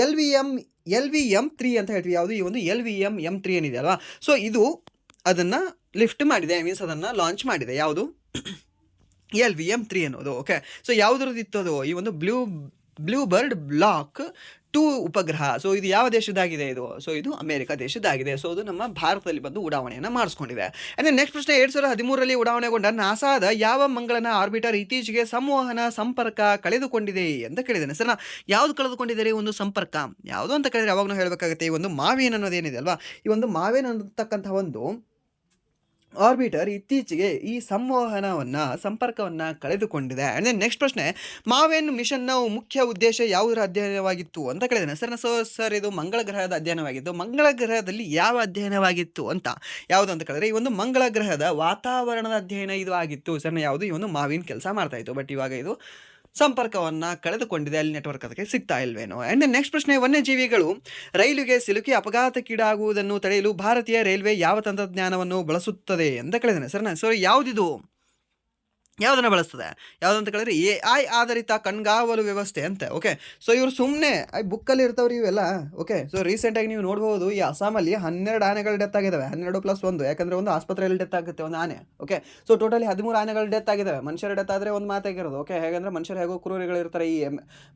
LVM-3 ಅಂತ ಹೇಳ್ತೀವಿ. ಯಾವುದು? ಈ ಒಂದು LVM-M3 ಏನಿದೆ ಅಲ್ವಾ, ಸೊ ಇದು ಅದನ್ನು ಲಿಫ್ಟ್ ಮಾಡಿದೆ, ಮೀನ್ಸ್ ಅದನ್ನು ಲಾಂಚ್ ಮಾಡಿದೆ. ಯಾವುದು? LVM-3 ಅನ್ನೋದು. ಓಕೆ, ಸೊ ಯಾವುದ್ರದ್ದು ಅದು? ಈ ಒಂದು ಬ್ಲೂ ಬರ್ಡ್ ಬ್ಲಾಕ್ 2 ಉಪಗ್ರಹ. ಸೊ ಇದು ಯಾವ ದೇಶದಾಗಿದೆ ಇದು? ಸೊ ಇದು ಅಮೆರಿಕ ದೇಶದಾಗಿದೆ. ಸೊ ಅದು ನಮ್ಮ ಭಾರತದಲ್ಲಿ ಬಂದು ಉಡಾವಣೆಯನ್ನು ಮಾಡಿಸ್ಕೊಂಡಿದೆ. ಅಂದರೆ ನೆಕ್ಸ್ಟ್ ಪ್ರಶ್ನೆ, 2013ರಲ್ಲಿ ಉಡಾವಣೆಗೊಂಡ ನಾಸಾದ ಯಾವ ಮಂಗಳನ ಆರ್ಬಿಟರ್ ಇತ್ತೀಚೆಗೆ ಸಂವಹನ ಸಂಪರ್ಕ ಕಳೆದುಕೊಂಡಿದೆ ಅಂತ ಕೇಳಿದ್ದೇನೆ ಸರ್. ಯಾವುದು ಕಳೆದುಕೊಂಡಿದ್ದಾರೆ ಒಂದು ಸಂಪರ್ಕ? ಯಾವುದು ಅಂತ ಕೇಳಿದರೆ ಅವಾಗೂ ಹೇಳಬೇಕಾಗುತ್ತೆ. ಈ ಒಂದು ಮಾವೇನ್ ಅನ್ನೋದೇನಿದೆ ಅಲ್ವಾ, ಈ ಒಂದು ಮಾವೇನ್ ಅನ್ನತಕ್ಕಂಥ ಒಂದು ಆರ್ಬಿಟರ್ ಇತ್ತೀಚೆಗೆ ಈ ಸಂಪರ್ಕವನ್ನು ಕಳೆದುಕೊಂಡಿದೆ. ಆ್ಯಂಡ್ ದೆನ್ ನೆಕ್ಸ್ಟ್ ಪ್ರಶ್ನೆ, ಮಾವೇನ್ ಮಿಷನ್ನ ಮುಖ್ಯ ಉದ್ದೇಶ ಯಾವುದರ ಅಧ್ಯಯನವಾಗಿತ್ತು ಅಂತ ಕೇಳಿದ್ದೇನೆ ಸರ್. ಸರ್ ಇದು ಮಂಗಳ ಗ್ರಹದ ಅಧ್ಯಯನವಾಗಿತ್ತು. ಮಂಗಳ ಗ್ರಹದಲ್ಲಿ ಯಾವ ಅಧ್ಯಯನವಾಗಿತ್ತು ಅಂತ? ಯಾವುದು ಅಂತ ಕೇಳಿದ್ರೆ ಈ ಒಂದು ಮಂಗಳ ಗ್ರಹದ ವಾತಾವರಣದ ಅಧ್ಯಯನ ಇದು ಆಗಿತ್ತು ಸರ್. ಯಾವುದು? ಈ ಒಂದು ಮಾವಿನ ಕೆಲಸ ಮಾಡ್ತಾ ಇತ್ತು. ಬಟ್ ಇವಾಗ ಇದು ಸಂಪರ್ಕವನ್ನು ಕಳೆದುಕೊಂಡಿದೆ, ಅಲ್ಲಿ ನೆಟ್ವರ್ಕ್ ಅದಕ್ಕೆ ಸಿಗ್ತಾ ಇಲ್ವೇನೋ. ಆ್ಯಂಡ್ ನೆಕ್ಸ್ಟ್ ಪ್ರಶ್ನೆ, ವನ್ಯಜೀವಿಗಳು ರೈಲಿಗೆ ಸಿಲುಕಿ ಅಪಘಾತಕ್ಕೀಡಾಗುವುದನ್ನು ತಡೆಯಲು ಭಾರತೀಯ ರೈಲ್ವೆ ಯಾವ ತಂತ್ರಜ್ಞಾನವನ್ನು ಬಳಸುತ್ತದೆ ಅಂತ ಕೇಳಿದ್ದೇನೆ ಸರ್. ಸೊ ಯಾವುದಿದು? ಯಾವುದನ್ನು ಬಳಸ್ತದೆ? ಯಾವುದಂತ ಕೇಳಿದ್ರೆ AI ಆಧಾರಿತ ಕಣ್ಗಾವಲು ವ್ಯವಸ್ಥೆ ಅಂತ. ಓಕೆ, ಸೊ ಇವರು ಸುಮ್ಮನೆ ಬುಕ್ಕಲ್ಲಿ ಇರ್ತಾವ್ರಿ ಇವೆಲ್ಲ. ಓಕೆ, ಸೊ ರೀಸೆಂಟಾಗಿ ನೀವು ನೋಡ್ಬೋದು, ಈ ಅಸ್ಸಾಮಲ್ಲಿ 12 ಆನೆಗಳು ಡೆತ್ ಆಗಿದ್ದಾವೆ. 12+1, ಯಾಕಂದರೆ ಒಂದು ಆಸ್ಪತ್ರೆಯಲ್ಲಿ ಡೆತ್ ಆಗುತ್ತೆ ಒಂದು ಆನೆ. ಓಕೆ, ಸೊ ಟೋಟಲಿ 13 ಆನೆಗಳು ಡೆತ್ ಆಗಿದ್ದಾವೆ. ಮನುಷ್ಯರ ಡೆತ್ ಆದರೆ ಒಂದು ಮಾತಾಗಿರೋದು. ಓಕೆ, ಹೇಗಂದರೆ ಮನುಷ್ಯರು ಹೇಗೋ ಕ್ರೂರಿಗಳಿರ್ತಾರೆ, ಈ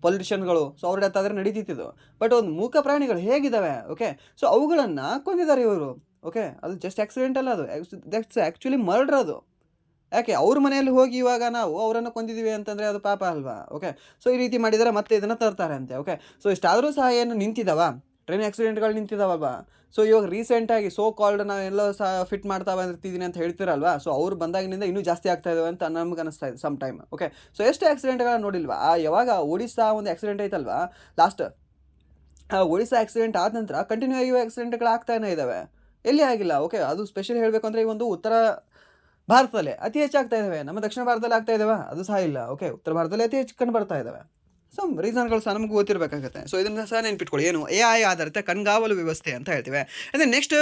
ಪೊಲಿಟಿಷಿಯನ್ಗಳು. ಸೊ ಅವ್ರ ಡೆತ್ ಆದರೆ ನಡೀತಿತ್ತು. ಬಟ್ ಒಂದು ಮೂಕ ಪ್ರಾಣಿಗಳು ಹೇಗಿದ್ದಾವೆ? ಓಕೆ, ಸೊ ಅವುಗಳನ್ನು ಕೊಂದಿದ್ದಾರೆ ಇವರು. ಓಕೆ, ಅದು ಜಸ್ಟ್ ಆಕ್ಸಿಡೆಂಟ್ ಅಲ್ಲ, ಅದು ದಟ್ಸ್ ಆ್ಯಕ್ಚುಲಿ ಮರ್ಡರ್ ಅದು. ಯಾಕೆ? ಅವ್ರ ಮನೆಯಲ್ಲಿ ಹೋಗಿ ಇವಾಗ ನಾವು ಅವರನ್ನು ಕೊಂದಿದ್ದೀವಿ ಅಂತಂದರೆ ಅದು ಪಾಪ ಅಲ್ವಾ? ಓಕೆ, ಸೊ ಈ ರೀತಿ ಮಾಡಿದರೆ ಮತ್ತೆ ಇದನ್ನು ತರ್ತಾರೆ ಅಂತೆ. ಓಕೆ, ಸೊ ಇಷ್ಟಾದರೂ ಸಹ ಏನು ನಿಂತಿದ್ದಾವ? ಟ್ರೈನ್ ಆಕ್ಸಿಡೆಂಟ್ಗಳು ನಿಂತಿದ್ದಾವಲ್ವಾ? ಸೊ ಇವಾಗ ರೀಸೆಂಟಾಗಿ ಸೋ ಕಾಲ್ಡ್ ನಾವೆಲ್ಲ ಸಹ ಫಿಟ್ ಮಾಡ್ತಾ ಬಂದಿರ್ತಿದ್ದೀನಿ ಅಂತ ಹೇಳ್ತಿರಲ್ವಾ? ಸೊ ಅವ್ರು ಬಂದಾಗಿನಿಂದ ಇನ್ನೂ ಜಾಸ್ತಿ ಆಗ್ತಾ ಇದ್ದಾವೆ ಅಂತ ನಮ್ಗೆ ಅನಿಸ್ತಾ ಇದೆ ಸಮ್ ಟೈಮ್. ಓಕೆ, ಸೊ ಎಷ್ಟು ಆಕ್ಸಿಡೆಂಟ್ಗಳನ್ನ ನೋಡಿಲ್ವಾ? ಯಾವಾಗ ಒಡಿಸ್ಸಾ ಒಂದು ಆಕ್ಸಿಡೆಂಟ್ ಐತಲ್ವಾ ಲಾಸ್ಟ್, ಆ ಒಡಿಸ್ಸಾ ಆಕ್ಸಿಡೆಂಟ್ ಆದ ನಂತರ ಕಂಟಿನ್ಯೂ ಆಗಿ ಆಕ್ಸಿಡೆಂಟ್ಗಳು ಆಗ್ತಾನೇ ಇದ್ದಾವೆ, ಎಲ್ಲಿ ಆಗಿಲ್ಲ. ಓಕೆ, ಅದು ಸ್ಪೆಷಲ್ ಹೇಳಬೇಕು ಅಂದರೆ ಈ ಒಂದು ಉತ್ತರ ಭಾರತದಲ್ಲಿ ಅತಿ ಹೆಚ್ಚಾಗ್ತಾ ಇದ್ದಾವೆ. ನಮ್ಮ ದಕ್ಷಿಣ ಭಾರತದಲ್ಲಿ ಆಗ್ತಾ ಇದ್ದಾವೆ ಅದು ಸಹ ಇಲ್ಲ. ಓಕೆ, ಉತ್ತರ ಭಾರತದಲ್ಲಿ ಅತಿ ಹೆಚ್ಚು ಕಂಡು ಬರ್ತಾ ಇದ್ದಾವೆ. ಸೊ ರೀಸನ್ಗಳು ಸಹ ನಮ್ಗೆ ಗೊತ್ತಿರಬೇಕಾಗುತ್ತೆ. ಸೊ ಇದನ್ನು ಸಹ ನೆನ್ಪಿಟ್ಕೊಳ್ಳಿ. ಏನು? AI ಆಧಾರಿತ ಕಣ್ಗಾವಲು ವ್ಯವಸ್ಥೆ ಅಂತ ಹೇಳ್ತೀವಿ. ಅಂದರೆ ನೆಕ್ಸ್ಟ್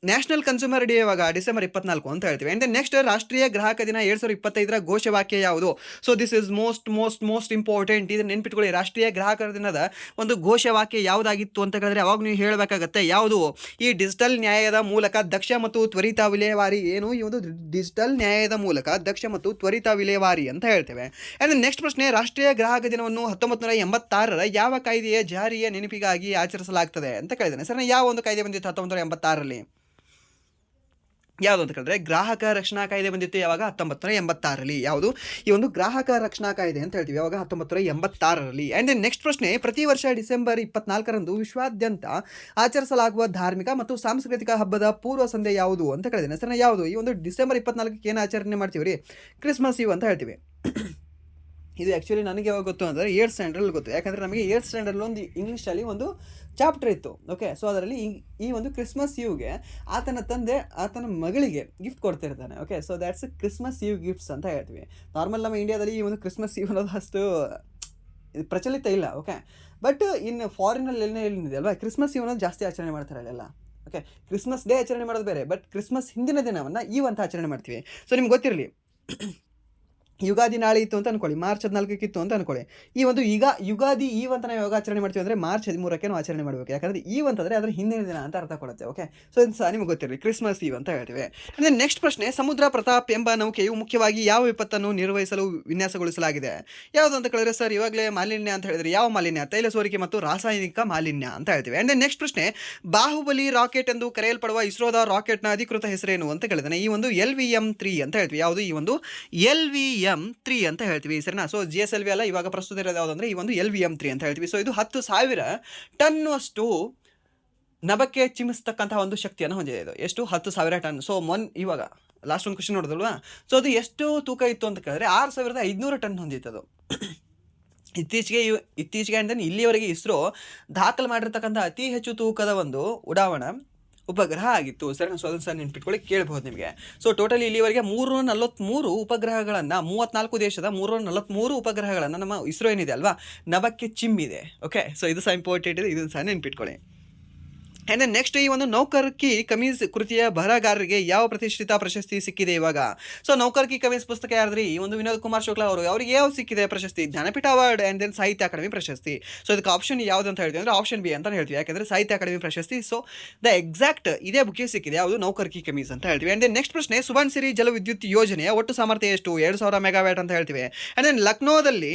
ನ್ಯಾಷನಲ್ ಕನ್ಸ್ಯೂಮರ್ ಡೇ ಇವಾಗ ಡಿಸೆಂಬರ್ 24 ಅಂತ ಹೇಳ್ತೀವಿ. ಆ್ಯಂಡ್ ನೆಕ್ಸ್ಟ್ ರಾಷ್ಟ್ರೀಯ ಗ್ರಾಹಕ ದಿನ 2025ರ ಘೋಷವಾಕ್ಯ ಯಾವುದು? So this is most important. ಇದನ್ನು ನೆನ್ಪಿಟ್ಕೊಳ್ಳಿ. ರಾಷ್ಟ್ರೀಯ ಗ್ರಾಹಕರ ದಿನದ ಒಂದು ಘೋಷವಾಕ್ಯ ಯಾವುದಾಗಿತ್ತು ಅಂತ ಹೇಳಿದ್ರೆ ಅವಾಗ ನೀವು ಹೇಳಬೇಕಾಗತ್ತೆ. ಯಾವುದು? ಈ ಡಿಜಿಟಲ್ ನ್ಯಾಯದ ಮೂಲಕ ದಕ್ಷ ಮತ್ತು ತ್ವರಿತ ವಿಲೇವಾರಿ. ಏನು? ಈ ಒಂದು ಡಿಜಿಟಲ್ ನ್ಯಾಯದ ಮೂಲಕ ದಕ್ಷ ಮತ್ತು ತ್ವರಿತ ವಿಲೇವಾರಿ ಅಂತ ಹೇಳ್ತೇವೆ. ಆ್ಯಂಡ್ ನೆಕ್ಸ್ಟ್ ಪ್ರಶ್ನೆ, ರಾಷ್ಟ್ರೀಯ ಗ್ರಾಹಕ ದಿನವನ್ನು 1986ರ ಯಾವ ಕಾಯ್ದೆಯ ಜಾರಿಯ ನೆನಪಿಗಾಗಿ ಆಚರಿಸಲಾಗ್ತದೆ ಅಂತ ಕೇಳಿದ್ದೇನೆ ಸರ್. ಯಾವ ಒಂದು ಕಾಯ್ದೆ ಬಂದಿತ್ತು 1986ರಲ್ಲಿ? ಯಾವುದು ಅಂತ ಕೇಳಿದ್ರೆ ಗ್ರಾಹಕ ರಕ್ಷಣಾ ಕಾಯ್ದೆ ಬಂದಿತ್ತು. ಯಾವಾಗ? 1986ರಲ್ಲಿ. ಯಾವುದು? ಈ ಒಂದು ಗ್ರಾಹಕ ರಕ್ಷಣಾ ಕಾಯ್ದೆ ಅಂತ ಹೇಳ್ತೀವಿ. ಯಾವಾಗ? 1986ರಲ್ಲಿ. ಆ್ಯಂಡ್ ದೆನ್ ನೆಕ್ಸ್ಟ್ ಪ್ರಶ್ನೆ, ಪ್ರತಿ ವರ್ಷ ಡಿಸೆಂಬರ್ 24ರಂದು ವಿಶ್ವಾದ್ಯಂತ ಆಚರಿಸಲಾಗುವ ಧಾರ್ಮಿಕ ಮತ್ತು ಸಾಂಸ್ಕೃತಿಕ ಹಬ್ಬದ ಪೂರ್ವ ಸಂಧ್ಯೆ ಯಾವುದು ಅಂತ ಕೇಳಿದ್ದೇನೆ ಸರ್. ಯಾವುದು? ಈ ಒಂದು ಡಿಸೆಂಬರ್ 24ಕ್ಕೆ ಏನು ಆಚರಣೆ ಮಾಡ್ತೀವಿ ರೀ? ಕ್ರಿಸ್ಮಸ್ ಈವ್ ಅಂತ ಹೇಳ್ತೀವಿ. ಇದು ಆ್ಯಕ್ಚುಲಿ ನನಗೆ ಯಾವಾಗ ಗೊತ್ತು ಅಂದರೆ 8th ಸ್ಟ್ಯಾಂಡರ್ಡಲ್ಲಿ ಗೊತ್ತು. ಯಾಕಂದರೆ ನಮಗೆ 8th ಸ್ಟ್ಯಾಂಡರ್ಡಲ್ಲಿ ಒಂದು ಇಂಗ್ಲೀಷಲ್ಲಿ ಒಂದು ಚಾಪ್ಟರ್ ಇತ್ತು. ಓಕೆ, ಸೊ ಅದರಲ್ಲಿ ಈ ಒಂದು ಕ್ರಿಸ್ಮಸ್ ಈವ್ಗೆ ಆತನ ತಂದೆ ಆತನ ಮಗಳಿಗೆ ಗಿಫ್ಟ್ ಕೊಡ್ತಿರ್ತಾನೆ. Okay, so that's Christmas eve gifts ಅಂತ ಹೇಳ್ತೀವಿ. ನಾರ್ಮಲ್ ನಮ್ಮ ಇಂಡಿಯಾದಲ್ಲಿ ಈ ಒಂದು ಕ್ರಿಸ್ಮಸ್ ಈವ್ ಅನ್ನೋದು ಅಷ್ಟು ಪ್ರಚಲಿತ ಇಲ್ಲ. ಓಕೆ, ಬಟ್ ಇನ್ನು ಫಾರಿನಲ್ಲಿ ಏನಿದೆ ಅಲ್ವಾ, ಕ್ರಿಸ್ಮಸ್ ಇವನ್ನ ಜಾಸ್ತಿ ಆಚರಣೆ ಮಾಡ್ತಾರೆ ಅಲ್ಲೆಲ್ಲ. ಓಕೆ, ಕ್ರಿಸ್ಮಸ್ ಡೇ ಆಚರಣೆ ಮಾಡೋದು ಬೇರೆ, ಬಟ್ ಕ್ರಿಸ್ಮಸ್ ಹಿಂದಿನ ದಿನವನ್ನು ಈವ್ ಅಂತ ಆಚರಣೆ ಮಾಡ್ತೀವಿ. ಸೊ ನಿಮ್ಗೆ ಗೊತ್ತಿರಲಿ, ಯುಗಾದಿ ನಾಳೆ ಇತ್ತು ಅಂತ ಅನ್ಕೊಳ್ಳಿ, ಮಾರ್ಚ್ 14ಕ್ಕೆ ಇತ್ತು ಅಂತ ಅನ್ಕೊಳ್ಳಿ. ಈ ಒಂದು ಯುಗಾದಿ ಈವ್ ಅಂತ ನಾವು ಯಾವಾಗ ಆಚರಣೆ ಮಾಡ್ತೀವಿ ಅಂದರೆ ಮಾರ್ಚ್ 13ಕ್ಕೆ ನಾವು ಆಚರಣೆ ಮಾಡಬೇಕು. ಯಾಕಂದರೆ ಈವ್ ಅಂತಂದರೆ ಅದರ ಹಿಂದಿನ ದಿನ ಅಂತ ಅರ್ಥ ಕೊಡುತ್ತೆ. ಓಕೆ, ಸೊ ಇದು ಸಹ ನಿಮ್ಗೆ ಗೊತ್ತಿರಲಿ, ಕ್ರಿಸ್ಮಸ್ ಈವ್ ಅಂತ ಹೇಳ್ತೀವಿ. ಅಂದರೆ ನೆಕ್ಸ್ಟ್ ಪ್ರಶ್ನೆ, ಸಮುದ್ರ ಪ್ರತಾಪ್ ಎಂಬ ನೌಕೆಯು ಮುಖ್ಯವಾಗಿ ಯಾವ ವಿಪತ್ತನ್ನು ನಿರ್ವಹಿಸಲು ವಿನ್ಯಾಸಗೊಳಿಸಲಾಗಿದೆ? ಯಾವುದು ಅಂತ ಕೇಳಿದ್ರೆ, ಸರ್ ಇವಾಗಲೇ ಮಾಲಿನ್ಯ ಅಂತ ಹೇಳಿದ್ರೆ ಯಾವ ಮಾಲಿನ್ಯ? ತೈಲ ಸೋರಿಕೆ ಮತ್ತು ರಾಸಾಯನಿಕ ಮಾಲಿನ್ಯ ಅಂತ ಹೇಳ್ತೀವಿ. ಆ್ಯಂಡ್ ನೆಕ್ಸ್ಟ್ ಪ್ರಶ್ನೆ, ಬಾಹುಬಲಿ ರಾಕೆಟ್ ಎಂದು ಕರೆಯಲ್ಪಡುವ ಇಸ್ರೋದ ರಾಕೆಟ್ನ ಅಧಿಕೃತ ಹೆಸರೇನು ಅಂತ ಕೇಳಿದಾನೆ. ಈ ಒಂದು LVM-3 ಅಂತ ಹೇಳ್ತೀವಿ. ಯಾವುದು? ಈ ಒಂದು LVM-3 ಅಂತ ಹೇಳ್ತೀವಿ, ಸರಿನಾ? ಸೊ GSLV ಅಲ್ಲ, ಇವಾಗ ಪ್ರಸ್ತುತ ಇರೋದು ಯಾವುದಂದ್ರೆ ಈ ಒಂದು LVM-3 ಅಂತ ಹೇಳ್ತೀವಿ. ಸೊ ಇದು 10,000 ಟನ್ನಷ್ಟು ನಭಕ್ಕೆ ಚಿಮ್ಮಿಸ್ತಕ್ಕಂತಹ ಒಂದು ಶಕ್ತಿಯನ್ನು ಹೊಂದಿದೆ. ಇದು ಎಷ್ಟು? 10,000 ಟನ್. ಸೊ ಇವಾಗ ಲಾಸ್ಟ್ ಒಂದು ಕ್ವಶನ್ ನೋಡಿದಲ್ವಾ, ಸೊ ಅದು ಎಷ್ಟು ತೂಕ ಇತ್ತು ಅಂತ ಕೇಳಿದ್ರೆ 6,500 ಟನ್ ಹೊಂದಿತ್ತು. ಇತ್ತೀಚೆಗೆ ಅಂದರೆ ಇಲ್ಲಿಯವರೆಗೆ ಇಸ್ರೋ ದಾಖಲು ಮಾಡಿರ್ತಕ್ಕಂಥ ಅತಿ ಹೆಚ್ಚು ತೂಕದ ಒಂದು ಉಡಾವಣಾ ಉಪಗ್ರಹ ಆಗಿತ್ತು, ಸರಿ. ಸೊ ಅದನ್ನು ಸಹ ನೆನ್ಪಿಟ್ಕೊಳ್ಳಿ, ಕೇಳ್ಬೋದು ನಿಮಗೆ. ಸೊ ಟೋಟಲಿ ಇಲ್ಲಿವರೆಗೆ 343 ಉಪಗ್ರಹಗಳನ್ನು, 34 ದೇಶದ 343 ಉಪಗ್ರಹಗಳನ್ನು ನಮ್ಮ ಇಸ್ರೋ ಏನಿದೆ ಅಲ್ವಾ, ನಭಕ್ಕೆ ಚಿಮ್ಮಿದೆ. ಓಕೆ, ಸೊ ಇದು ಸಹ ಇಂಪಾರ್ಟೆಂಟ್ ಇದೆ, ಇದನ್ನು ಸಹ ನೆನ್ಪಿಟ್ಕೊಳ್ಳಿ. ಆ್ಯಂಡ್ ದೆನ್ ನೆಕ್ಸ್ಟ್, ಈ ಒಂದು ನೌಕರ್ ಕಿ ಕಮೀಸ್ ಕೃತಿಯ ಬರಹಗಾರರಿಗೆ ಯಾವ ಪ್ರತಿಷ್ಠಿತ ಪ್ರಶಸ್ತಿ ಸಿಕ್ಕಿದೆ ಇವಾಗ? ಸೊ ನೌಕರ್ ಕಿ ಕಮೀಸ್ ಪುಸ್ತಕ ಯಾರ್ದ್ರಿ? ಈ ಒಂದು ವಿನೋದ್ ಕುಮಾರ್ ಶುಕ್ಲಾ ಅವರಿಗೆ ಯಾವ ಸಿಕ್ಕಿದೆ ಪ್ರಶಸ್ತಿ? ಜ್ಞಾನಪೀಠ ಅವಾರ್ಡ್ ಆ್ಯಂಡ್ ದೆನ್ ಸಾಹಿತ್ಯ ಅಕಾಡೆಮಿ ಪ್ರಶಸ್ತಿ. ಸೊ ಇದಕ್ಕೆ ಆಪ್ಷನ್ ಯಾವುದು ಅಂತ ಹೇಳ್ತೀವಿ ಅಂದರೆ ಆಪ್ಷನ್ ಬಿ ಅಂತ ಹೇಳ್ತೀವಿ, ಯಾಕಂದರೆ ಸಾಹಿತ್ಯ ಅಕಾಡೆಮಿ ಪ್ರಶಸ್ತಿ. ಸೊ ದ ಎಕ್ಸಾಕ್ಟ್ ಇದೇ ಬುಕ್ಗೆ ಸಿಕ್ಕಿದೆ, ಯಾವುದು? ನೌಕರ್ ಕಿ ಕಮೀಸ್ ಅಂತ ಹೇಳ್ತೀವಿ. ಆ್ಯಂಡ್ ದೆನ್ ನೆಕ್ಸ್ಟ್ ಪ್ರಶ್ನೆ, ಸುಬಾನ್ಸಿರಿ ಜಲವಿದ್ಯುತ್ ಯೋಜನೆಯ ಒಟ್ಟು ಸಾಮರ್ಥ್ಯ ಎಷ್ಟು? 2,000 ಮೆಗಾವ್ಯಾಟ್ ಅಂತ ಹೇಳ್ತೀವಿ. ಆ್ಯಂಡ್ ದೆನ್ ಲಕ್ನೋದಲ್ಲಿ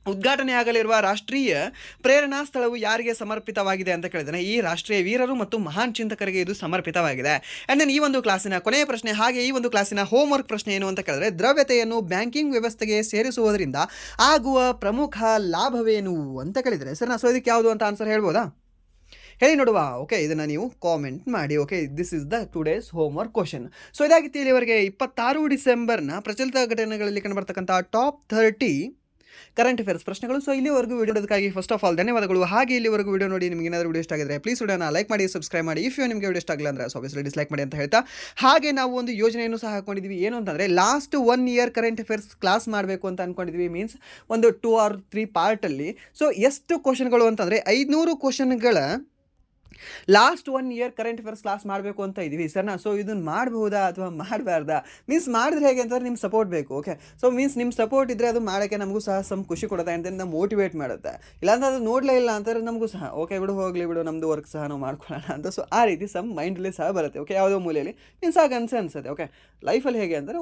ಉದ್ಘಾಟನೆ ಆಗಲಿರುವ ರಾಷ್ಟ್ರೀಯ ಪ್ರೇರಣಾ ಸ್ಥಳವು ಯಾರಿಗೆ ಸಮರ್ಪಿತವಾಗಿದೆ ಅಂತ ಕೇಳಿದರೆ, ಈ ರಾಷ್ಟ್ರೀಯ ವೀರರು ಮತ್ತು ಮಹಾನ್ ಚಿಂತಕರಿಗೆ ಇದು ಸಮರ್ಪಿತವಾಗಿದೆ. ಆ್ಯಂಡ್ ದೆನ್ ಈ ಒಂದು ಕ್ಲಾಸಿನ ಕೊನೆಯ ಪ್ರಶ್ನೆ, ಹಾಗೆ ಈ ಒಂದು ಕ್ಲಾಸಿನ ಹೋಮ್ವರ್ಕ್ ಪ್ರಶ್ನೆ ಏನು ಅಂತ ಕೇಳಿದ್ರೆ, ದ್ರವ್ಯತೆಯನ್ನು ಬ್ಯಾಂಕಿಂಗ್ ವ್ಯವಸ್ಥೆಗೆ ಸೇರಿಸುವುದರಿಂದ ಆಗುವ ಪ್ರಮುಖ ಲಾಭವೇನು ಅಂತ ಕೇಳಿದರೆ, ಸರ್ ನಾ ಸೊ ಇದಕ್ಕೆ ಯಾವುದು ಅಂತ ಆನ್ಸರ್ ಹೇಳ್ಬೋದಾ? ಹೇಳಿ ನೋಡುವ. ಓಕೆ, ಇದನ್ನು ನೀವು ಕಾಮೆಂಟ್ ಮಾಡಿ. Okay, this is the today's homework question. So ಇದಾಗಿತ್ತು ಇಲ್ಲಿವರೆಗೆ 26 ಡಿಸೆಂಬರ್ನ ಪ್ರಚಲಿತ ಘಟನೆಗಳಲ್ಲಿ ಕಂಡುಬರ್ತಕ್ಕಂಥ ಟಾಪ್ 30 ಕರೆಂಟ್ ಅಫೇರ್ಸ್ ಪ್ರಶ್ನೆಗಳು. ಸೊ ಇಲ್ಲಿವರೆಗೂ ವಿಡಿಯೋದಕ್ಕಾಗಿ ಫಸ್ಟ್ ಆಫ್ ಆಲ್ ಧನ್ಯವಾದಗಳು. ಹಾಗೆ ಇಲ್ಲಿವರೆಗೂ ವಿಡಿಯೋ ನೋಡಿ ನಿಮಗೆ ಏನಾದರೂ ವಿಡಿಯೋ ಇಷ್ಟ ಆಗಿದ್ರೆ ಪ್ಲೀಸ್ ವಿಡಿಯೋನ ಲೈಕ್ ಮಾಡಿ, ಸಬ್ಸ್ಕ್ರೈಬ್ ಮಾಡಿ. ಇಫ್ ನಿಮಗೆ ವಿಡಿಯೋ ಇಷ್ಟ ಆಗಿಲ್ಲ ಅಂದರೆ ಆಬ್ವಿಯಸ್ಲಿ ಡಿಸ್ಲೈಕ್ ಮಾಡಿ ಅಂತ ಹೇಳ್ತಾ, ಹಾಗೆ ನಾವು ಒಂದು ಯೋಜನೆಯನ್ನು ಸಹ ಹಾಕೊಂಡಿದ್ವಿ. ಏನು ಅಂತಂದರೆ last 1 year current affairs class ಮಾಡಬೇಕು ಅಂತ ಅಂದ್ಕೊಂಡಿದ್ವಿ. ಮೀನ್ಸ್ ಒಂದು 2 or 3 ಪಾರ್ಟಲ್ಲಿ. ಸೊ ಎಷ್ಟು ಕ್ವಶನ್ಗಳು ಅಂತಂದರೆ 500 ಕ್ವಶನ್ಗಳ last 1 year current affairs class ಮಾಡಬೇಕು ಅಂತ ಇದ್ದೀವಿ, ಸರ್ನಾ. ಸೊ ಇದನ್ನು ಮಾಡಬಹುದಾ ಅಥವಾ ಮಾಡಬಾರ್ದಾ? ಮೀನ್ಸ್ ಮಾಡಿದ್ರೆ ಹೇಗೆ ಅಂತಂದರೆ ನಿಮ್ಮ ಸಪೋರ್ಟ್ ಬೇಕು. ಓಕೆ, ಸೊ ಮೀನ್ಸ್ ನಿಮ್ಮ ಸಪೋರ್ಟ್ ಇದ್ದರೆ ಅದು ಮಾಡೋಕ್ಕೆ ನಮಗೂ ಸಹ ಖುಷಿ ಕೊಡುತ್ತೆ, ಆ್ಯಂಡ್ ದೆನ್ ಮೋಟಿವೇಟ್ ಮಾಡುತ್ತೆ. ಇಲ್ಲಾಂದ್ರೆ ಅದು ನೋಡಲೇ ಇಲ್ಲ ಅಂತಂದರೆ ನಮಗೂ ಸಹ ಓಕೆ ಬಿಡು, ಹೋಗಲಿ ಬಿಡು, ನಮ್ಮದು ವರ್ಕ್ ಸಹ ನಾವು ಮಾಡ್ಕೊಳ್ಳೋಣ ಅಂತ. ಸೊ ಆ ರೀತಿ ಮೈಂಡಲ್ಲಿ ಸಹ ಬರುತ್ತೆ. ಓಕೆ, ಯಾವುದೋ ಮೂಲೆಯಲ್ಲಿ ಮೀನ್ಸ್ ಆಗ ಅನ್ಸುತ್ತೆ. ಓಕೆ, ಲೈಫಲ್ಲಿ ಹೇಗೆ ಅಂದರೆ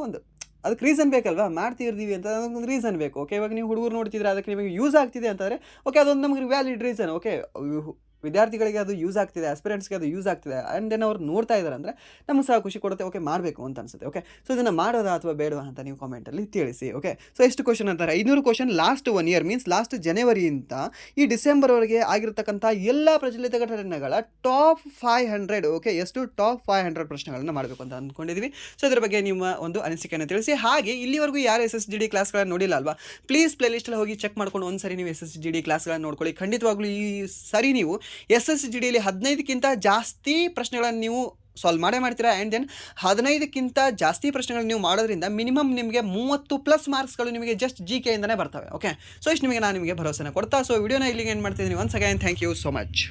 ಅದಕ್ಕೆ ರೀಸನ್ ಬೇಕಲ್ವಾ, ಮಾಡ್ತಿರ್ತೀವಿ ಅಂತ ಅದಕ್ಕೊಂದು ರೀಸನ್ ಬೇಕು. ಓಕೆ, ಇವಾಗ ನೀವು ಹುಡುಗರು ನೋಡ್ತಿದ್ರೆ ಅದಕ್ಕೆ ನಿಮಗೆ ಯೂಸ್ ಆಗ್ತಿದೆ ಅಂತಂದರೆ ಓಕೆ, ಅದೊಂದು ನಮಗೆ ವ್ಯಾಲಿಡ್ ರೀಸನ್. ಓಕೆ, ವಿದ್ಯಾರ್ಥಿಗಳಿಗೆ ಅದು ಯೂಸ್ ಆಗ್ತಿದೆ, ಆಸ್ಪಿರೆಂಟ್ಸ್ಗೆ ಅದು ಯೂಸ್ ಆಗ್ತಿದೆ, ಆ್ಯಂಡ್ ದೆನ್ ಅವ್ರು ನೋಡ್ತಾ ಇದ್ದಾರೆ ಅಂದರೆ ನಮಗೆ ಸಹ ಖುಷಿ ಕೊಡುತ್ತೆ. ಓಕೆ, ಮಾಡಬೇಕು ಅಂತ ಅನಿಸುತ್ತೆ. ಓಕೆ, ಸೊ ಇದನ್ನು ಮಾಡೋದಾ ಅಥವಾ ಬೇಡವಾ ಅಂತ ನೀವು ಕಾಮೆಂಟಲ್ಲಿ ತಿಳಿಸಿ. ಓಕೆ, ಸೊ ಎಷ್ಟು ಕ್ವಶನ್ ಅಂತಾರೆ? 500 question last 1 year, means last ಜನವರಿಯಿಂದ ಈ ಡಿಸೆಂಬರ್ವರೆಗೆ ಆಗಿರತಕ್ಕಂಥ ಎಲ್ಲ ಪ್ರಚಲಿತ ಘಟನೆಗಳ ಟಾಪ್ 500. ಓಕೆ, ಎಷ್ಟು? ಟಾಪ್ 500 ಪ್ರಶ್ನೆಗಳನ್ನು ಮಾಡಬೇಕು ಅಂತ ಅಂದ್ಕೊಂಡಿದ್ವಿ. ಸೊ ಇದರ ಬಗ್ಗೆ ನಿಮ್ಮ ಒಂದು ಅನಿಸಿಕೆಯನ್ನು ತಿಳಿಸಿ. ಹಾಗೆ ಇಲ್ಲಿವರೆಗೂ ಯಾರು SSGD ಕ್ಲಾಸ್ಗಳನ್ನು ನೋಡಿಲ್ಲ ಅಲ್ವಾ, ಪ್ಲೀಸ್ ಪ್ಲೇಲಿಸ್ಟಲ್ಲಿ ಹೋಗಿ ಚೆಕ್ ಮಾಡ್ಕೊಂಡು ಒಂದು ಸರಿ ನೀವು SSGD ಕ್ಲಾಸ್ಗಳನ್ನು ನೋಡ್ಕೊಳ್ಳಿ. ಖಂಡಿತವಾಗ್ಲೂ ಈ ಸರಿ ನೀವು SSGDಯಲ್ಲಿ 15ಕ್ಕಿಂತ ಜಾಸ್ತಿ ಪ್ರಶ್ನೆಗಳನ್ನು ನೀವು ಸಾಲ್ವ್ ಮಾಡ್ತೀರಾ. ಆ್ಯಂಡ್ ದೆನ್ 15ಕ್ಕಿಂತ ಜಾಸ್ತಿ ಪ್ರಶ್ನೆಗಳನ್ನು ನೀವು ಮಾಡೋದ್ರಿಂದ ಮಿನಿಮಮ್ ನಿಮಗೆ 30+ ಮಾರ್ಕ್ಸ್ಗಳು ನಿಮಗೆ ಜಸ್ಟ್ GK ಇಂದನೇ ಬರ್ತವೆ. ಓಕೆ, ಸೊ ಇಷ್ಟು ನಾನು ನಿಮಗೆ ಭರವಸೆನ ಕೊಡ್ತಾ, ಸೊ ವಿಡಿಯೋನ ಇಲ್ಲಿಗೆ ಏನು ಮಾಡ್ತಿದ್ದೀನಿ. Once again thank you so much.